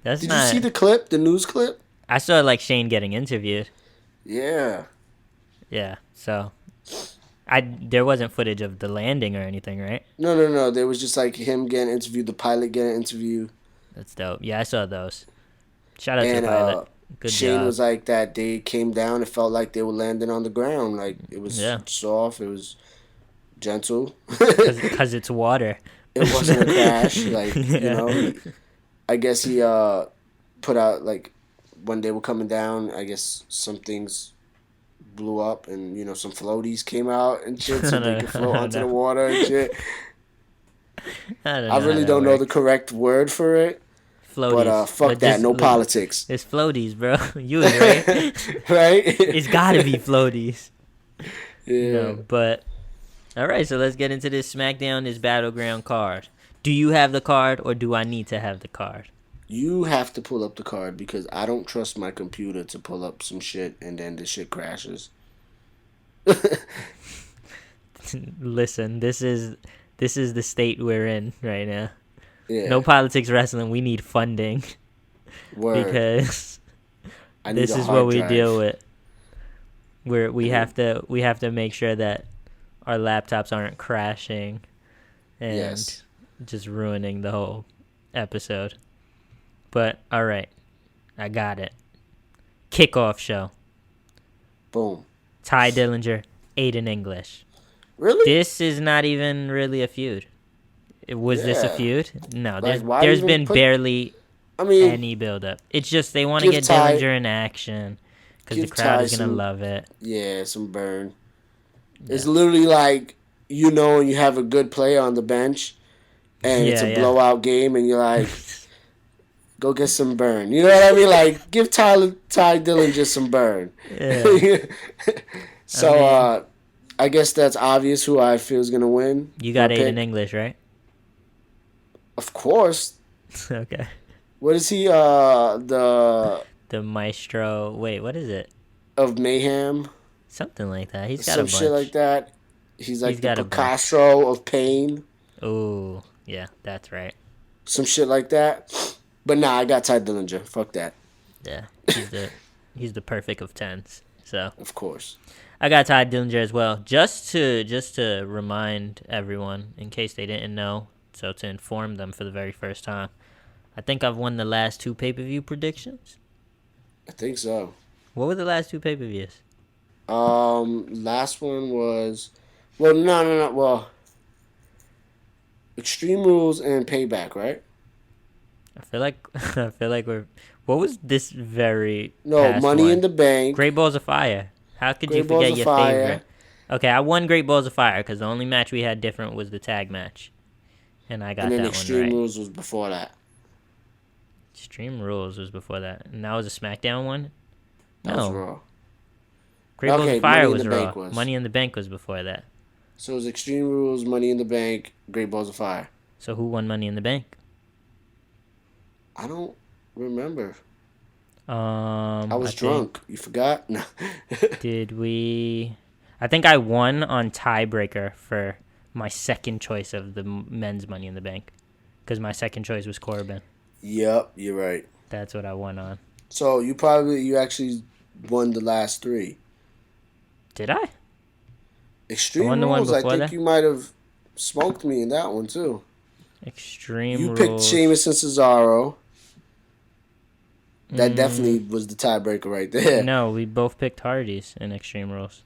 Did you see the clip, the news clip? I saw, like, Shane getting interviewed. Yeah. Yeah, so. There wasn't footage of the landing or anything, right? No. There was just, like, him getting interviewed, the pilot getting interviewed. That's dope. Yeah, I saw those. Shout out to the pilot. Good Shane job. was like that. They came down. It felt like they were landing on the ground. Like, it was soft. It was gentle. Because it's water. It wasn't a crash, like, I guess he put out, like, when they were coming down, I guess some things blew up and, some floaties came out and shit so they could float onto the water and shit. I really don't know the correct word for it. Floaties. But fuck that, no politics. It's floaties, bro. You was right. Right? It's gotta be floaties. Yeah. But... All right, so let's get into this SmackDown, this Battleground card. Do you have the card, or do I need to have the card? You have to pull up the card because I don't trust my computer to pull up some shit and then the shit crashes. Listen, this is the state we're in right now. Yeah. No politics wrestling. We need funding. Word. Because this is what we deal with. We have to make sure that our laptops aren't crashing and just ruining the whole episode. But, all right. I got it. Kickoff show. Boom. Ty Dillinger, Aiden English. Really? This is not even really a feud. Was this a feud? No, there's been barely any build-up. It's just they want to get Dillinger in action because the crowd is going to love it. Yeah, some burn. It's literally like, and you have a good player on the bench, and it's a blowout game, and you're like, go get some burn. You know what I mean? Like, give Ty Dillinger some burn. Yeah. So, I guess that's obvious who I feel is going to win. You got Aiden English, right? Of course. Okay. What is he? The Maestro. Wait, what is it? Of Mayhem. Something like that. He's got some shit like that. He's like the Picasso of pain. Oh, yeah, that's right. Some shit like that. But nah, I got Ty Dillinger. Fuck that. Yeah, he's the perfect of 10s. So of course, I got Ty Dillinger as well. Just to remind everyone, in case they didn't know, so to inform them for the very first time, I think I've won the last 2 pay-per-view predictions. I think so. What were the last 2 pay-per-views? Last one was, no. Well, Extreme Rules and Payback, right? I feel like we're. What was this very? No, Money one? In the Bank. Great Balls of Fire. How could you forget your favorite? Okay, I won Great Balls of Fire because the only match we had different was the tag match, and I got that one right. And then Extreme Rules was before that. Extreme Rules was before that, and that was a SmackDown one. That was Raw. Great Balls of Fire was Raw. Money in the Bank was before that. So it was Extreme Rules, Money in the Bank, Great Balls of Fire. So who won Money in the Bank? I don't remember. I was drunk. You forgot? No. Did we? I think I won on tiebreaker for my second choice of the men's Money in the Bank, because my second choice was Corbin. Yep, you're right. That's what I won on. So you actually won the last 3. Did I? Extreme Rules, I think you might have smoked me in that one too. Extreme Rules. You picked Sheamus and Cesaro. That definitely was the tiebreaker right there. No, we both picked Hardys in Extreme Rules.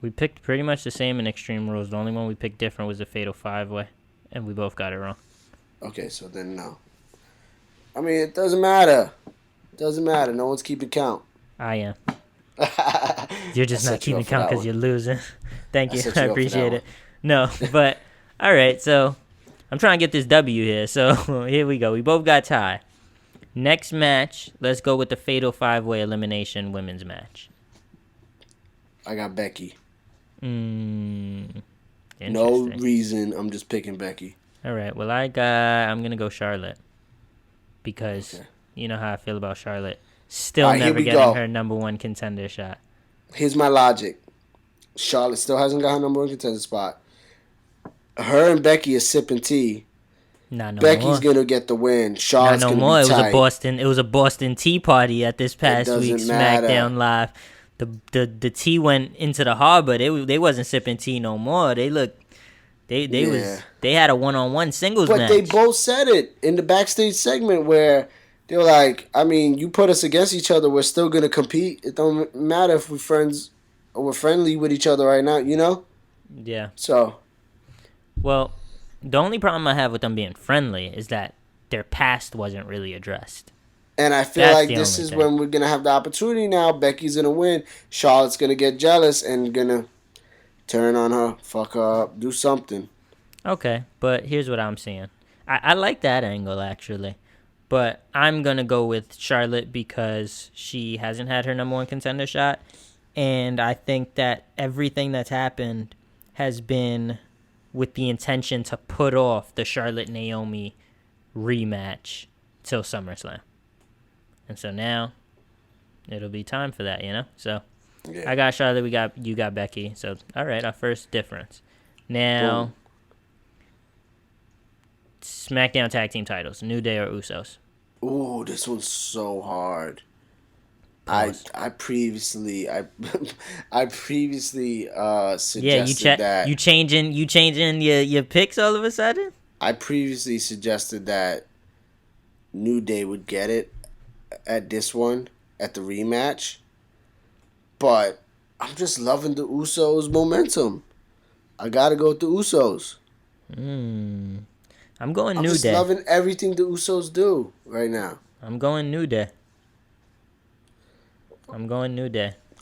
We picked pretty much the same in Extreme Rules. The only one we picked different was the Fatal 5-Way, and we both got it wrong. Okay, so then no. I mean, it doesn't matter. It doesn't matter. No one's keeping count. I am. You're just not keeping count because you're losing. Thank you. I appreciate it. No, but all right. So I'm trying to get this W here. So here we go. We both got tie. Next match, let's go with the Fatal 5-Way Elimination Women's match. I got Becky. No reason. I'm just picking Becky. All right. Well, I'm going to go Charlotte. Because you know how I feel about Charlotte. Still never getting her number 1 contender shot. Here's my logic. Charlotte still hasn't got her number 1 contender spot. Her and Becky are sipping tea. Becky's gonna get the win. Charlotte's gonna be tight. It was a Boston Tea Party at this past week's SmackDown Live. The tea went into the harbor. They wasn't sipping tea no more. They had a 1-on-1 singles match. But they both said it in the backstage segment where they were like, I mean, you put us against each other, we're still gonna compete. It don't matter if we're friends or we're friendly with each other right now, you know? Yeah. So. Well, the only problem I have with them being friendly is that their past wasn't really addressed. And I feel like this is when we're going to have the opportunity now. Becky's going to win. Charlotte's going to get jealous and going to turn on her, fuck her up, do something. Okay, but here's what I'm seeing. I like that angle, actually. But I'm going to go with Charlotte because she hasn't had her number 1 contender shot. And I think that everything that's happened has been with the intention to put off the Charlotte-Naomi rematch till SummerSlam. And so now it'll be time for that, you know? So I got Charlotte, you got Becky. So all right, our first difference. Now boom. SmackDown Tag Team titles, New Day or Usos? Ooh, this one's so hard. I previously suggested that you changing your picks all of a sudden. I previously suggested that New Day would get it at this one at the rematch, but I'm just loving the Usos momentum. I gotta go with the Usos. I'm going New Day. I'm just loving everything the Usos do right now. I'm going New Day.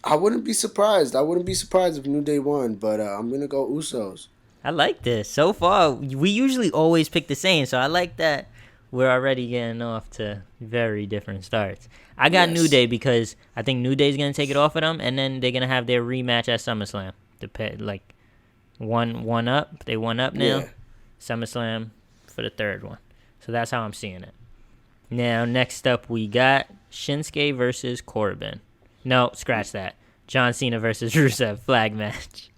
I wouldn't be surprised. If New Day won, but I'm going to go Usos. I like this. So far, we usually always pick the same, so I like that we're already getting off to very different starts. I got New Day because I think New Day's going to take it off of them, and then they're going to have their rematch at SummerSlam. One up. They won up now. Yeah. SummerSlam for the third one. So that's how I'm seeing it. Now, next up, we got Shinsuke versus Corbin. No, scratch that. John Cena versus Rusev flag match.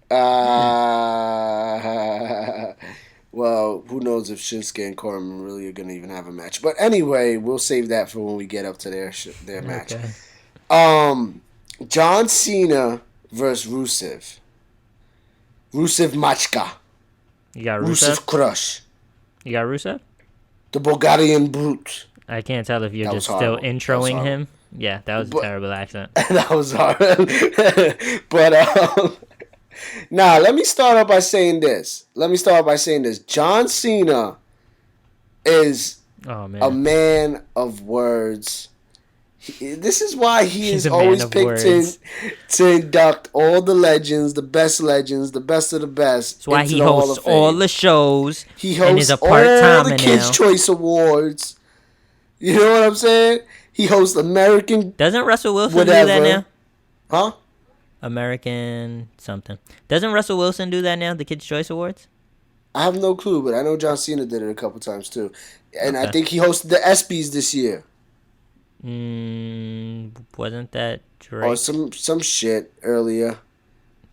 Well, who knows if Shinsuke and Corbin really are going to even have a match. But anyway, we'll save that for when we get up to their match. Okay. John Cena versus Rusev. Rusev Machka. You got Rusev Crush. You got Rusev? The Bulgarian Brute. I can't tell if you're just still introing him. Yeah, that was a terrible accent. That was hard. But, now, let me start off by saying this. John Cena is a man of words. This is why he is always picked to induct all the legends, the best of the best. That's why he hosts all the shows. He hosts all the Kids' Choice Awards. You know what I'm saying? He hosts American. Doesn't Russell Wilson whatever. do that now? Huh? American something. Doesn't Russell Wilson do that now? The Kids' Choice Awards. I have no clue, but I know John Cena did it a couple times too, and Okay. I think he hosted the ESPYs this year. Wasn't that Drake? Or some shit earlier.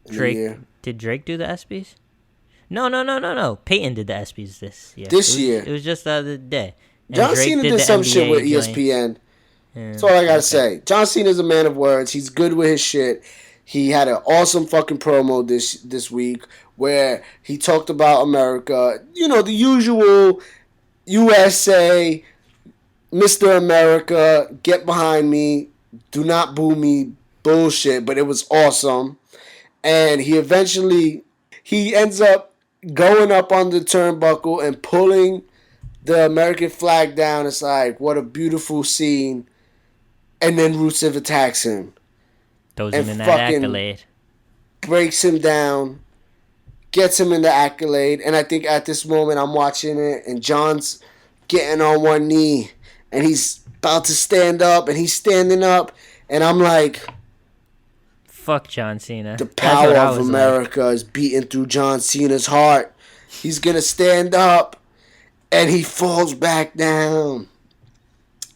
Drake did Drake do the ESPYs? No. Peyton did the ESPYs this year. Year. It was just the other day. And John Drake Cena did did some NBA shit with joint. ESPN. That's all I gotta say. John Cena's a man of words. He's good with his shit. He had an awesome fucking promo this week where he talked about America. You know, the usual USA, Mr. America, get behind me, do not boo me bullshit, but it was awesome. And he ends up going up on the turnbuckle and pulling the American flag down. It's like, what a beautiful scene. And then Rusev attacks him. Throws him in that accolade. Breaks him down. Gets him in the accolade. And I think at this moment I'm watching it and John's getting on one knee. And he's about to stand up. And he's standing up. And I'm like... Fuck John Cena. The power of America is beating through John Cena's heart. He's going to stand up. And he falls back down.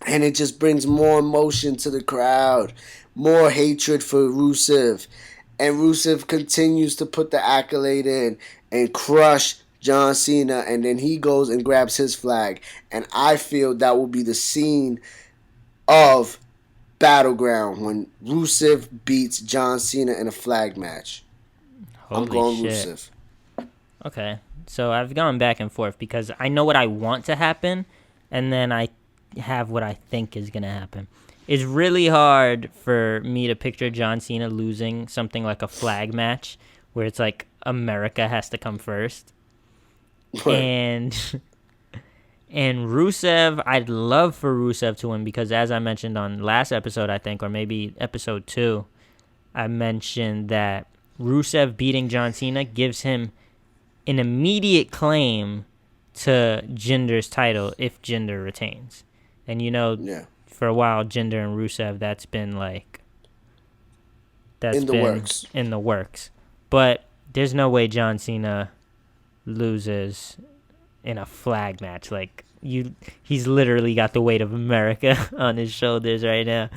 And it just brings more emotion to the crowd. More hatred for Rusev. And Rusev continues to put the accolade in and crush John Cena. And then he goes and grabs his flag. And I feel that will be the scene of Battleground when Rusev beats John Cena in a flag match. I'm going shit. Rusev. Okay. So I've gone back and forth because I know what I want to happen. And then I have what I think is going to happen. It's really hard for me to picture John Cena losing something like a flag match where it's like America has to come first. Right. And Rusev, I'd love for Rusev to win because as I mentioned on last episode, I think, or maybe episode 2, I mentioned that Rusev beating John Cena gives him an immediate claim to Jinder's title if Jinder retains. And for a while, Jinder and Rusev, that's been like... in the works. But there's no way John Cena loses in a flag match. Like, he's literally got the weight of America on his shoulders right now.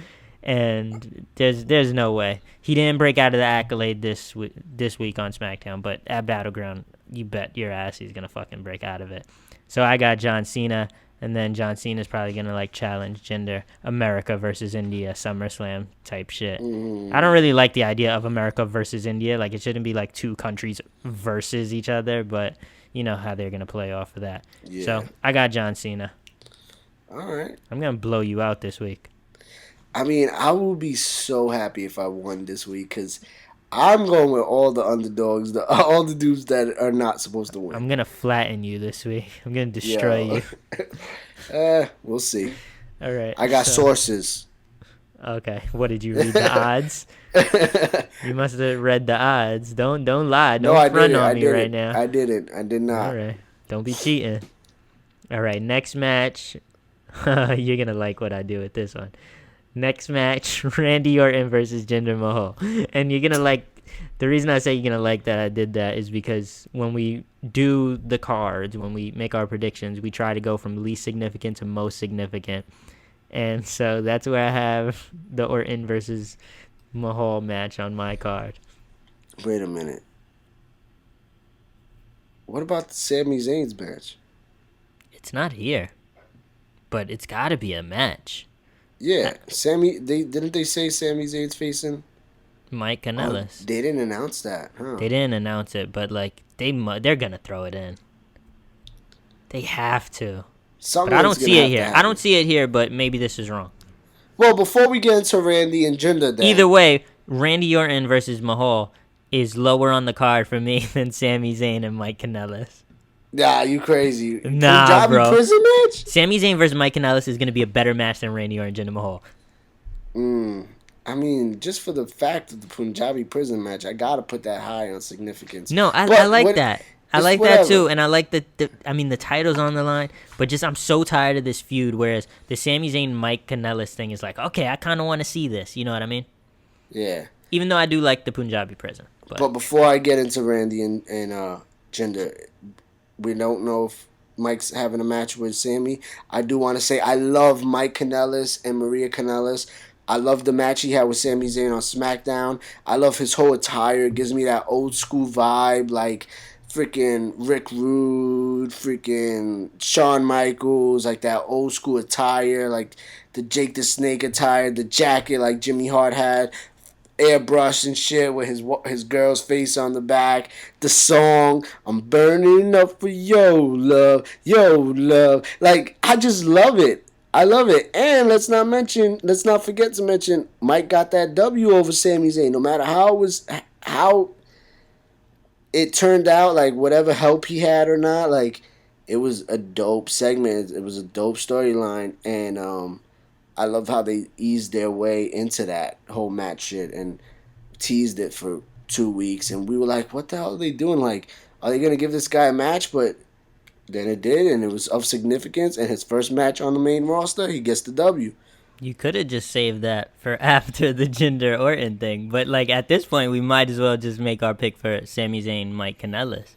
And there's no way. He didn't break out of the accolade this week on Smackdown, but at Battleground, you bet your ass he's going to fucking break out of it. So I got John Cena... And then John Cena's probably going to, challenge Jinder. America versus India, SummerSlam type shit. I don't really like the idea of America versus India. Like, it shouldn't be, two countries versus each other. But you know how they're going to play off of that. Yeah. So, I got John Cena. All right. I'm going to blow you out this week. I mean, I will be so happy if I won this week because I'm going with all the underdogs, all the dudes that are not supposed to win. I'm going to flatten you this week. I'm going to destroy you. We'll see. All right. I got sources. Okay. What, did you read the odds? You must have read the odds. Don't lie. Don't front on me right now. I didn't. I did not. All right. Don't be cheating. All right. Next match. You're going to like what I do with this one. Next match, Randy Orton versus Jinder Mahal. And you're going to like... The reason I say you're going to like that I did that is because when we do the cards, when we make our predictions, we try to go from least significant to most significant. And so that's where I have the Orton versus Mahal match on my card. Wait a minute. What about the Sami Zayn's match? It's not here. But it's got to be a match. Yeah, didn't they say Sami Zayn's facing Mike Kanellis? They didn't announce that, huh? They didn't announce it, but they're gonna throw it in. They have to. But I don't see it here. I don't see it here, but maybe this is wrong. Well, before we get into Randy and Jinder, then either way, Randy Orton versus Mahal is lower on the card for me than Sami Zayn and Mike Kanellis. Nah, you crazy. Nah, Punjabi bro. Prison match? Sami Zayn versus Mike Kanellis is going to be a better match than Randy Orton and Jinder Mahal. I mean, just for the fact of the Punjabi prison match, I got to put that high on significance. No, I like that. I like that too, and I like the title's on the line, but just I'm so tired of this feud. Whereas the Sami Zayn Mike Kanellis thing is like, okay, I kind of want to see this. You know what I mean? Yeah. Even though I do like the Punjabi prison. But before I get into Randy and Jinder, we don't know if Mike's having a match with Sami. I do want to say I love Mike Kanellis and Maria Kanellis. I love the match he had with Sami Zayn on SmackDown. I love his whole attire. It gives me that old school vibe, like freaking Rick Rude, freaking Shawn Michaels, like that old school attire, like the Jake the Snake attire, the jacket like Jimmy Hart had, airbrush and shit with his girl's face on the back. The song, I'm burning up for your love. Like, I just love it. I love it. And let's not forget to mention, Mike got that W over Sami Zayn. No matter how it turned out, like whatever help he had or not, like it was a dope segment. It was a dope storyline, and I love how they eased their way into that whole match shit and teased it for 2 weeks, and we were like, what the hell are they doing? Like, are they gonna give this guy a match? But then it did, and it was of significance, and his first match on the main roster, he gets the W. You could have just saved that for after the Jinder Orton thing, but like at this point, we might as well just make our pick for Sami Zayn, Mike Kanellis.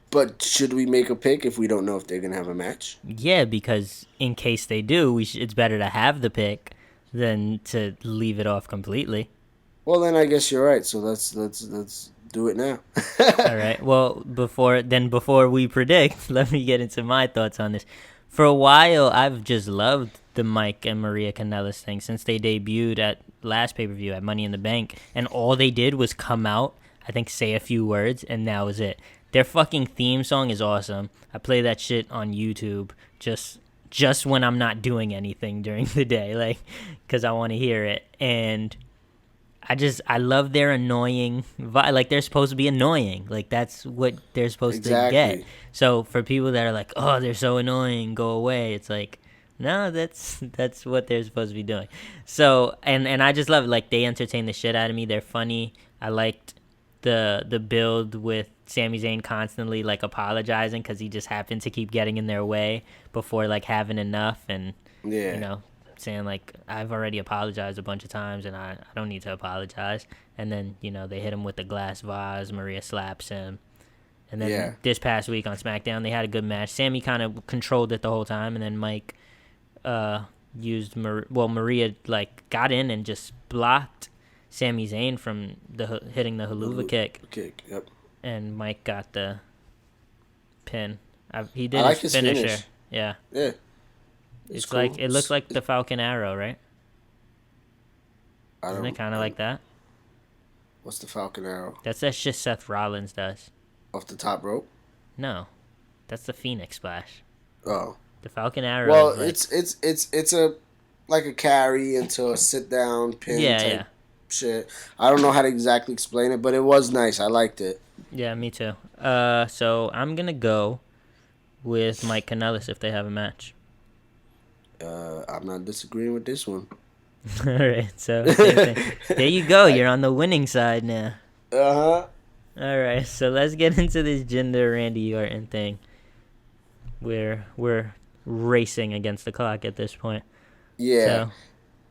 But should we make a pick if we don't know if they're gonna have a match? Yeah, because in case they do, it's better to have the pick than to leave it off completely. Well, then I guess you're right. So let's do it now. All right. Well, before we predict, let me get into my thoughts on this. For a while, I've just loved the Mike and Maria Kanellis thing since they debuted at last pay-per-view at Money in the Bank, and all they did was come out, I think, say a few words, and that was it. Their fucking theme song is awesome. I play that shit on YouTube just when I'm not doing anything during the day, like, because I want to hear it. And I love their annoying vibe. Like, they're supposed to be annoying. Like, that's what they're supposed to get. So for people that are like, oh, they're so annoying, go away, it's like, no, that's what they're supposed to be doing. So, and I just love it. Like, they entertain the shit out of me. They're funny. I liked the build with Sami Zayn constantly like apologizing because he just happened to keep getting in their way before like having enough, and you know, saying like, I've already apologized a bunch of times and I don't need to apologize. And then, you know, they hit him with the glass vase, Maria slaps him, and then this past week on SmackDown they had a good match. Sami kind of controlled it the whole time, and then Mike used Maria like got in and just blocked Sami Zayn from hitting the haluva kick. Yep. And Mike got the pin. He did his finisher. Finish. Yeah. Yeah. It's cool. Like, it looks like the Falcon Arrow, right? Isn't it kind of like that? What's the Falcon Arrow? That's that shit Seth Rollins does. Off the top rope? No, that's the Phoenix Splash. Oh. The Falcon Arrow. Well, it's a like a carry into a sit down pin type shit. I don't know how to exactly explain it, but it was nice. I liked it. Yeah, me too. So I'm gonna go with Mike Kanellis if they have a match. I'm not disagreeing with this one. All right, so same thing. There you go. You're on the winning side now. Uh-huh. All right, so let's get into this Jinder Randy Orton thing. We're racing against the clock at this point. Yeah. So.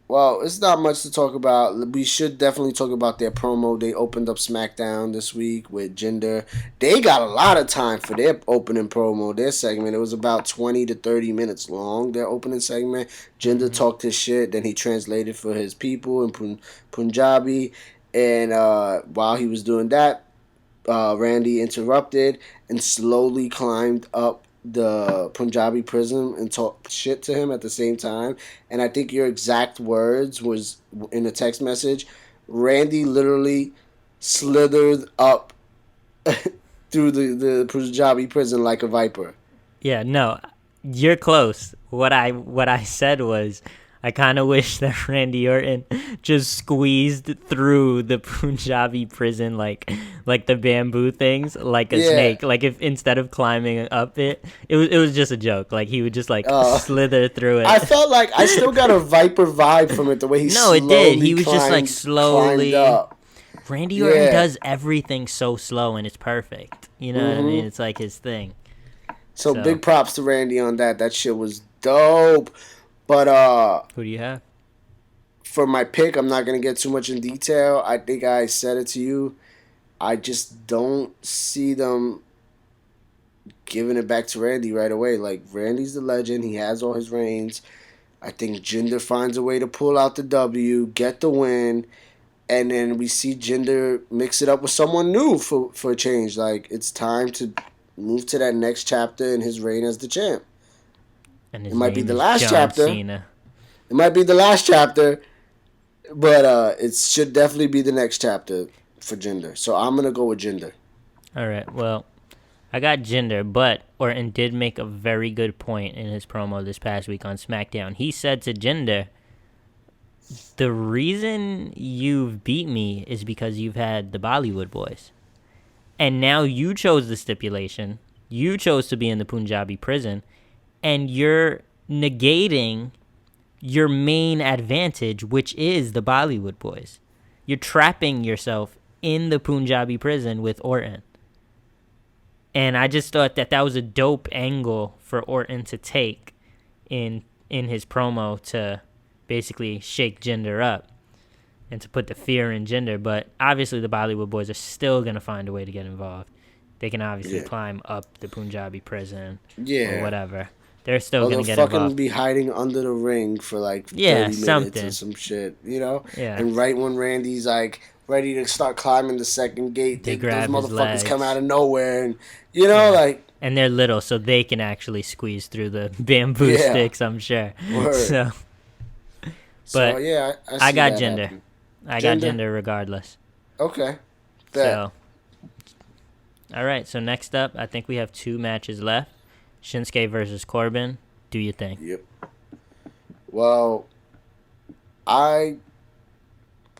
Well, it's not much to talk about. We should definitely talk about their promo. They opened up SmackDown this week with Jinder. They got a lot of time for their opening promo, their segment. It was about 20 to 30 minutes long, their opening segment. Jinder talked his shit, then he translated for his people in Punjabi. And while he was doing that, Randy interrupted and slowly climbed up the Punjabi prison and talk shit to him at the same time. And I think your exact words was in the text message, Randy literally slithered up through the Punjabi prison like a viper. Yeah, no, you're close. What I said was, I kind of wish that Randy Orton just squeezed through the Punjabi prison like the bamboo things, like a snake. Like, if instead of climbing up it was just a joke. Like, he would just slither through it. I felt like I still got a viper vibe from it, the way he it did. He was just like slowly. Randy Orton does everything so slow, and it's perfect. You know what I mean? It's like his thing. So big props to Randy on that. That shit was dope. But who do you have? For my pick, I'm not gonna get too much in detail. I think I said it to you. I just don't see them giving it back to Randy right away. Like, Randy's the legend. He has all his reigns. I think Jinder finds a way to pull out the W, get the win, and then we see Jinder mix it up with someone new for a change. Like, it's time to move to that next chapter in his reign as the champ. And it might be the last chapter. Cena. It might be the last chapter, but it should definitely be the next chapter for Jinder. So I'm going to go with Jinder. All right, well, I got Jinder, but Orton did make a very good point in his promo this past week on SmackDown. He said to Jinder, the reason you've beat me is because you've had the Bollywood boys. And now you chose the stipulation. You chose to be in the Punjabi prison. And you're negating your main advantage, which is the Bollywood boys. You're trapping yourself in the Punjabi prison with Orton. And I just thought that was a dope angle for Orton to take in his promo to basically shake Jinder up and to put the fear in Jinder. But obviously the Bollywood boys are still going to find a way to get involved. They can obviously climb up the Punjabi prison or whatever. They're still going to get involved. They'll fucking be hiding under the ring for like 30 minutes or some shit, you know? Yeah. And right when Randy's like ready to start climbing the second gate, those motherfuckers come out of nowhere and, you know, like... And they're little, so they can actually squeeze through the bamboo sticks, I'm sure. Word. But I got Jinder. Happen. I got Jinder regardless. Okay. So, all right, so next up, I think we have 2 matches left. Shinsuke versus Corbin. Do you think? Yep. Well, I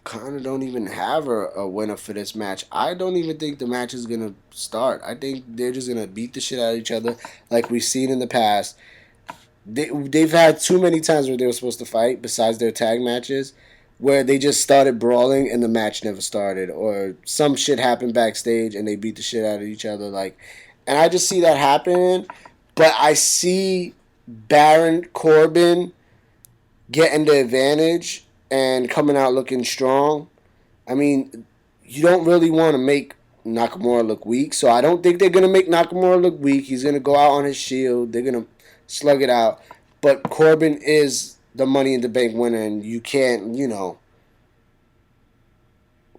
kind of don't even have a winner for this match. I don't even think the match is going to start. I think they're just going to beat the shit out of each other like we've seen in the past. They've had too many times where they were supposed to fight, besides their tag matches, where they just started brawling and the match never started. Or some shit happened backstage and they beat the shit out of each other. And I just see that happening. But I see Baron Corbin getting the advantage and coming out looking strong. I mean, you don't really want to make Nakamura look weak. So I don't think they're going to make Nakamura look weak. He's going to go out on his shield. They're going to slug it out. But Corbin is the Money in the Bank winner, and you can't, you know...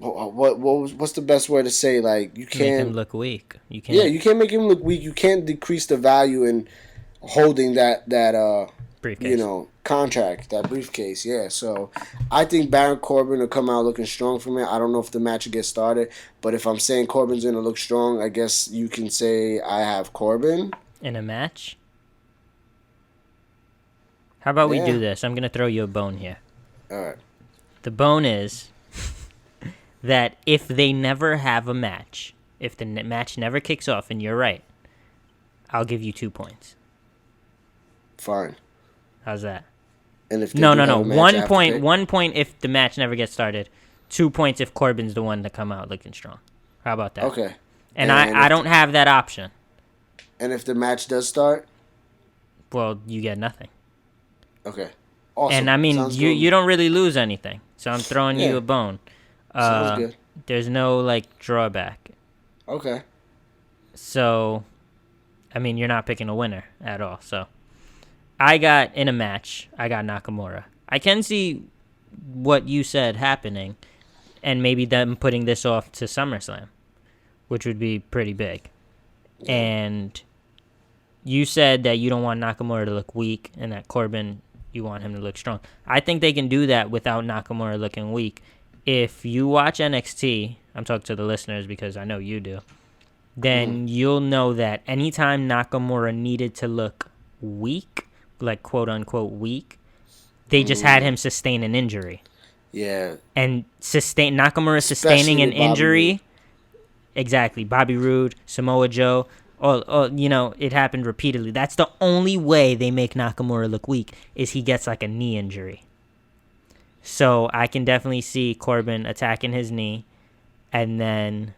What's the best word to say? Like, you can't make him look weak. You can't. Yeah, you can't make him look weak. You can't decrease the value in holding that briefcase. You know, contract, that briefcase. Yeah, so I think Baron Corbin will come out looking strong for me. I don't know if the match will get started, but if I'm saying Corbin's gonna look strong, I guess you can say I have Corbin in a match. How about we do this? I'm gonna throw you a bone here. All right. The bone is that if they never have a match, if the match never kicks off, and you're right, I'll give you 2 points. Fine. How's that? And if no. 1 point. 1 point if the match never gets started. 2 points if Corbin's the one to come out looking strong. How about that? Okay. And I don't have that option. And if the match does start? Well, you get nothing. Okay. Awesome. And I mean, you don't really lose anything. So I'm throwing you a bone. Sounds good. There's no, like, drawback. Okay. So, I mean, you're not picking a winner at all. So, I got Nakamura. I can see what you said happening, and maybe them putting this off to SummerSlam, which would be pretty big. Yeah. And you said that you don't want Nakamura to look weak, and that Corbin, you want him to look strong. I think they can do that without Nakamura looking weak. If you watch NXT, I'm talking to the listeners because I know you do, then you'll know that anytime Nakamura needed to look weak, like quote-unquote weak, they just had him sustain an injury. Yeah. And Nakamura sustaining an injury, exactly, Bobby Roode, Samoa Joe, it happened repeatedly. That's the only way they make Nakamura look weak, is he gets like a knee injury. So I can definitely see Corbin attacking his knee. and then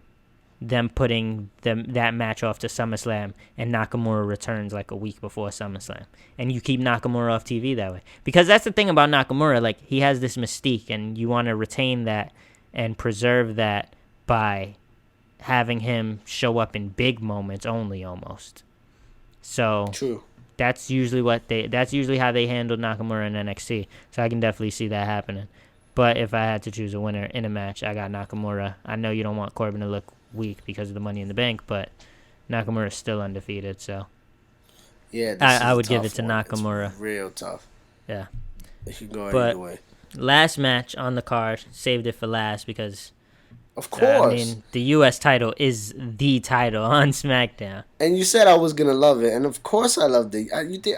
them putting that match off to SummerSlam, and Nakamura returns like a week before SummerSlam, and you keep Nakamura off TV that way, because that's the thing about Nakamura, like he has this mystique, and you want to retain that and preserve that by having him show up in big moments only, almost. So true. That's usually how they handled Nakamura in NXT. So I can definitely see that happening. But if I had to choose a winner in a match, I got Nakamura. I know you don't want Corbin to look weak because of the Money in the Bank, but Nakamura is still undefeated, so yeah, I would give it to Nakamura. It's real tough. Yeah, it can go either way. Last match on the card, saved it for last because, of course, I mean, the U.S. title is the title on SmackDown. And you said I was gonna love it, and of course I loved it.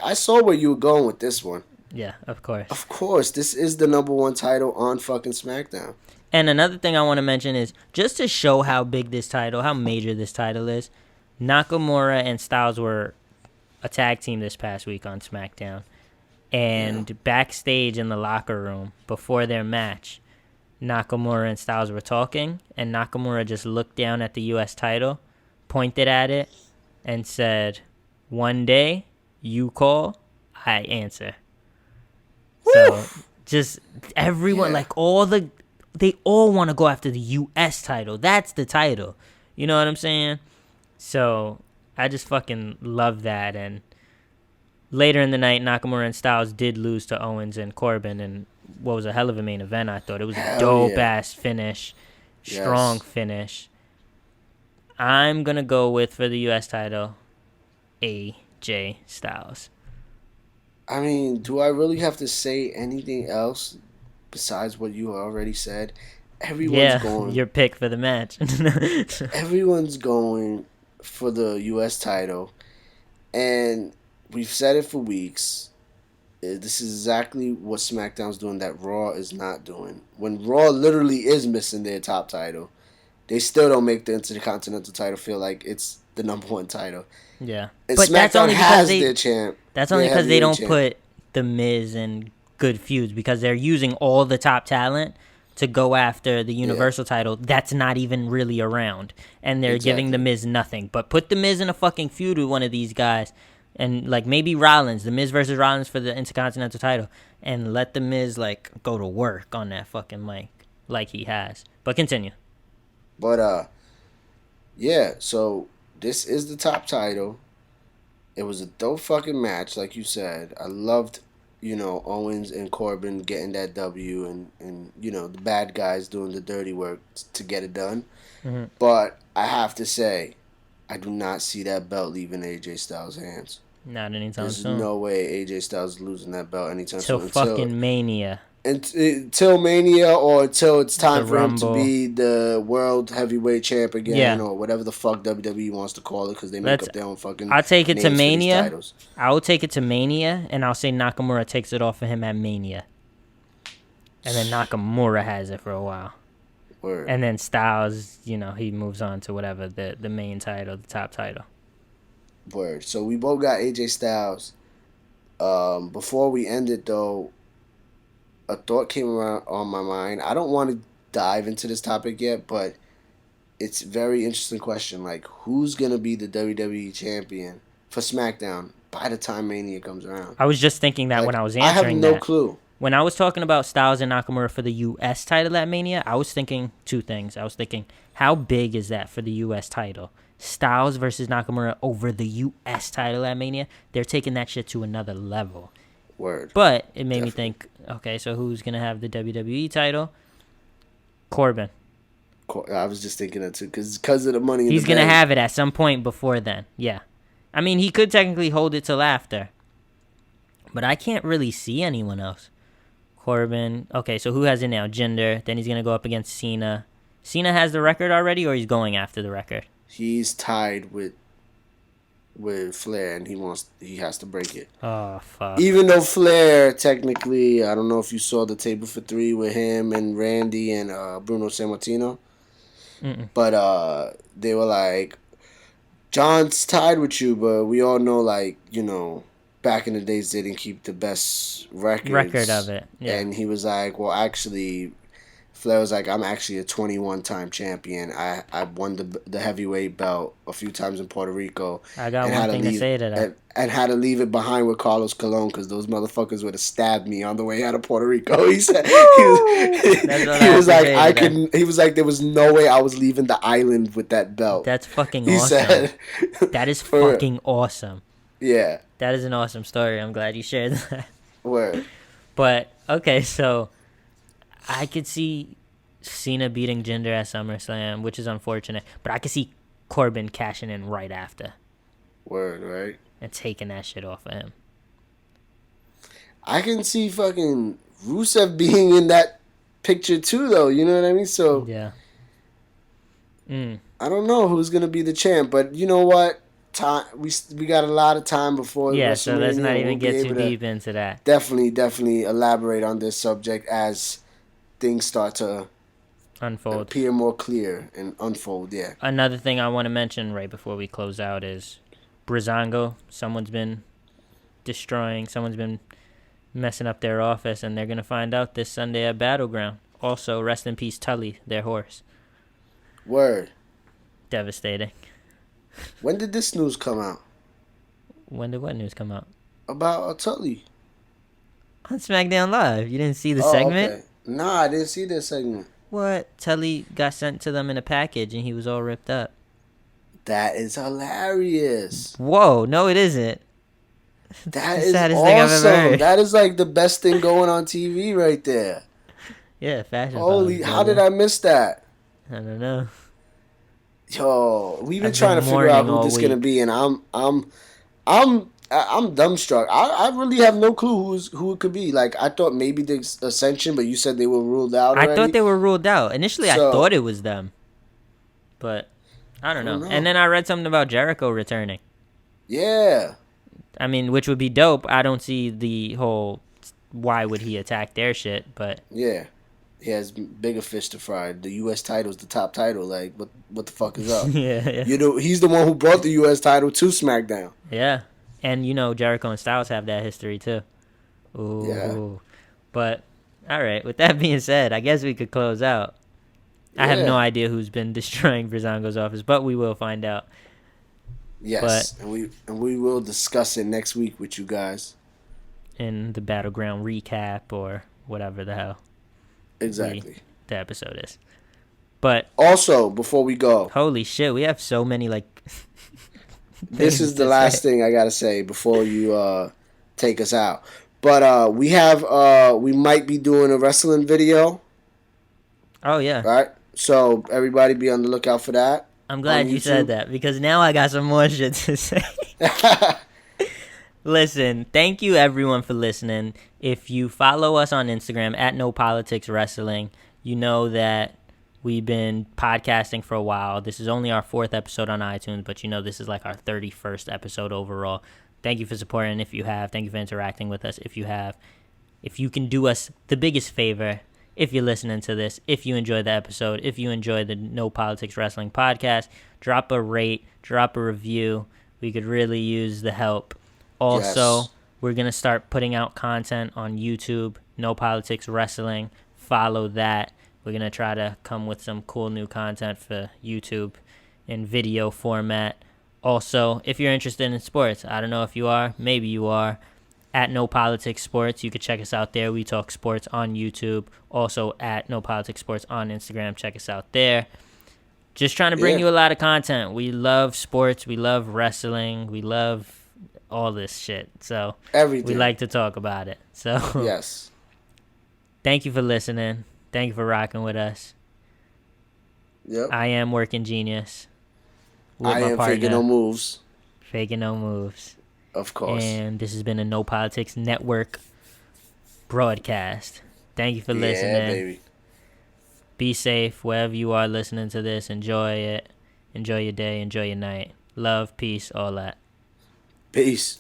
I saw where you were going with this one. Yeah, of course. Of course, this is the number one title on fucking SmackDown. And another thing I want to mention is, just to show how big this title, how major this title is, Nakamura and Styles were a tag team this past week on SmackDown. And backstage in the locker room, before their match, Nakamura and Styles were talking, and Nakamura just looked down at the U.S. title, pointed at it, and said, "One day, you call, I answer." So, just everyone, they all want to go after the U.S. title. That's the title. You know what I'm saying? So, I just fucking love that. And later in the night, Nakamura and Styles did lose to Owens and Corbin, and what was a hell of a main event, I thought. It was a dope-ass finish, strong finish. I'm going to go with, for the U.S. title, AJ Styles. I mean, do I really have to say anything else besides what you already said? Everyone's going... your pick for the match. Everyone's going for the U.S. title, and we've said it for weeks. This is exactly what SmackDown's doing that Raw is not doing. When Raw literally is missing their top title, they still don't make the Intercontinental title feel like it's the number one title. Yeah. And but SmackDown that's only has because their champ. That's only because they don't put The Miz in good feuds, because they're using all the top talent to go after the Universal title that's not even really around. And they're giving The Miz nothing. But put The Miz in a fucking feud with one of these guys, and like maybe Rollins, The Miz versus Rollins for the Intercontinental title, and let The Miz like go to work on that fucking mic like he has. But continue. But so this is the top title. It was a dope fucking match, like you said. I loved, Owens and Corbin getting that W, and the bad guys doing the dirty work to get it done. Mm-hmm. But I have to say, I do not see that belt leaving AJ Styles' hands. Not anytime soon. There's no way AJ Styles is losing that belt anytime soon. Until fucking Mania. Until Mania, or until it's time for him to be the World Heavyweight Champ again, or whatever the fuck WWE wants to call it, because they make up their own fucking I'll take it to Mania. Titles. I will take it to Mania, and I'll say Nakamura takes it off of him at Mania. And then Nakamura has it for a while. Word. And then Styles, he moves on to whatever, the main title, the top title. Word. So we both got AJ Styles. Before we end it, though, a thought came around on my mind. I don't want to dive into this topic yet, but it's a very interesting question. Like, who's going to be the WWE champion for SmackDown by the time Mania comes around? I was just thinking that when I was answering that. I have no clue. When I was talking about Styles and Nakamura for the U.S. title at Mania, I was thinking two things. I was thinking, how big is that for the U.S. title? Styles versus Nakamura over the U.S. title at Mania? They're taking that shit to another level. Word. But it made me think, okay, so who's going to have the WWE title? Corbin. I was just thinking that too, because of the money in the bank. He's going to have it at some point before then, yeah. I mean, he could technically hold it till after. But I can't really see anyone else. Corbin. Okay, so who has it now? Jinder. Then he's going to go up against Cena. Cena has the record already, or he's going after the record? He's tied with Flair, and he has to break it. Oh, fuck. Even though Flair, technically, I don't know if you saw the table for three with him and Randy and Bruno Sammartino. Mm-mm. But they were like, John's tied with you, but we all know, back in the days they didn't keep the best record of it. Yeah. And he was like, well, actually, Flair was like, I'm actually a 21-time champion. I won the heavyweight belt a few times in Puerto Rico. I got one thing to say to that. And had to leave it behind with Carlos Colon because those motherfuckers would have stabbed me on the way out of Puerto Rico. He said he was like there was no way I was leaving the island with that belt. That's fucking awesome. Said, that is fucking awesome. Yeah. That is an awesome story. I'm glad you shared that. Word. But okay, so I could see Cena beating Jinder at SummerSlam, which is unfortunate. But I could see Corbin cashing in right after. Word, right? And taking that shit off of him. I can see fucking Rusev being in that picture too, though. You know what I mean? So yeah. I don't know who's gonna be the champ, but you know what? Time we got a lot of time before. Yeah, so let's not even get too deep into that. Definitely elaborate on this subject as things start to unfold, appear more clear and unfold. Yeah. Another thing I want to mention right before we close out is Breezango. Someone's been messing up their office, and they're gonna find out this Sunday at Battleground. Also, rest in peace, Tully, their horse. Word. Devastating. When did this news come out? When did what news come out? About Tully. On SmackDown Live. You didn't see the segment? Okay. Nah, I didn't see this segment. What? Tully got sent to them in a package, and he was all ripped up. That is hilarious. Whoa, no it isn't. That is awesome. That is like the best thing going on TV right there. Yeah, fashion. Holy, how did I miss that? I don't know. Yo, we've been trying to figure out who this is gonna be, and I'm dumbstruck. I really have no clue who it could be. Like, I thought maybe the Ascension, but you said they were ruled out already. I thought they were ruled out. Initially, I thought it was them, but I don't know. And then I read something about Jericho returning. Yeah. I mean, which would be dope. I don't see the whole why would he attack their shit, but yeah. He has bigger fish to fry. The U.S. title is the top title. Like, what the fuck is up? Yeah. You know, he's the one who brought the U.S. title to SmackDown. Yeah. And, you know, Jericho and Styles have that history, too. Ooh. Yeah. But, all right. With that being said, I guess we could close out. I have no idea who's been destroying Breezango's office, but we will find out. Yes. But, and we will discuss it next week with you guys. In the Battleground recap or whatever the hell. Exactly. The episode is. But also, before we go, holy shit, we have so many this is the last thing I gotta say before you take us out. But we might be doing a wrestling video. Oh yeah. Right? So everybody be on the lookout for that. I'm glad you said that because now I got some more shit to say. Listen, thank you everyone for listening. If you follow us on Instagram at NoPoliticsWrestling, you know that we've been podcasting for a while. This is only our 4th episode on iTunes, but you know this is like our 31st episode overall. Thank you for supporting if you have. Thank you for interacting with us if you have. If you can do us the biggest favor, if you're listening to this, if you enjoy the episode, if you enjoy the No Politics Wrestling podcast, drop a rate, drop a review. We could really use the help. Also, we're going to start putting out content on YouTube, No Politics Wrestling. Follow that. We're going to try to come with some cool new content for YouTube in video format. Also, if you're interested in sports, I don't know if you are, maybe you are, at No Politics Sports. You can check us out there. We talk sports on YouTube. Also at No Politics Sports on Instagram. Check us out there. Just trying to bring you a lot of content. We love sports. We love wrestling. We love all this shit. So everything. We like to talk about it. So yes. Thank you for listening. Thank you for rocking with us. Yep. I am WorkinGenius. I am Faking No Moves. Faking No Moves. Of course. And this has been a No Politics Network broadcast. Thank you for listening. Yeah, baby. Be safe wherever you are listening to this. Enjoy it. Enjoy your day. Enjoy your night. Love, peace, all that. Peace.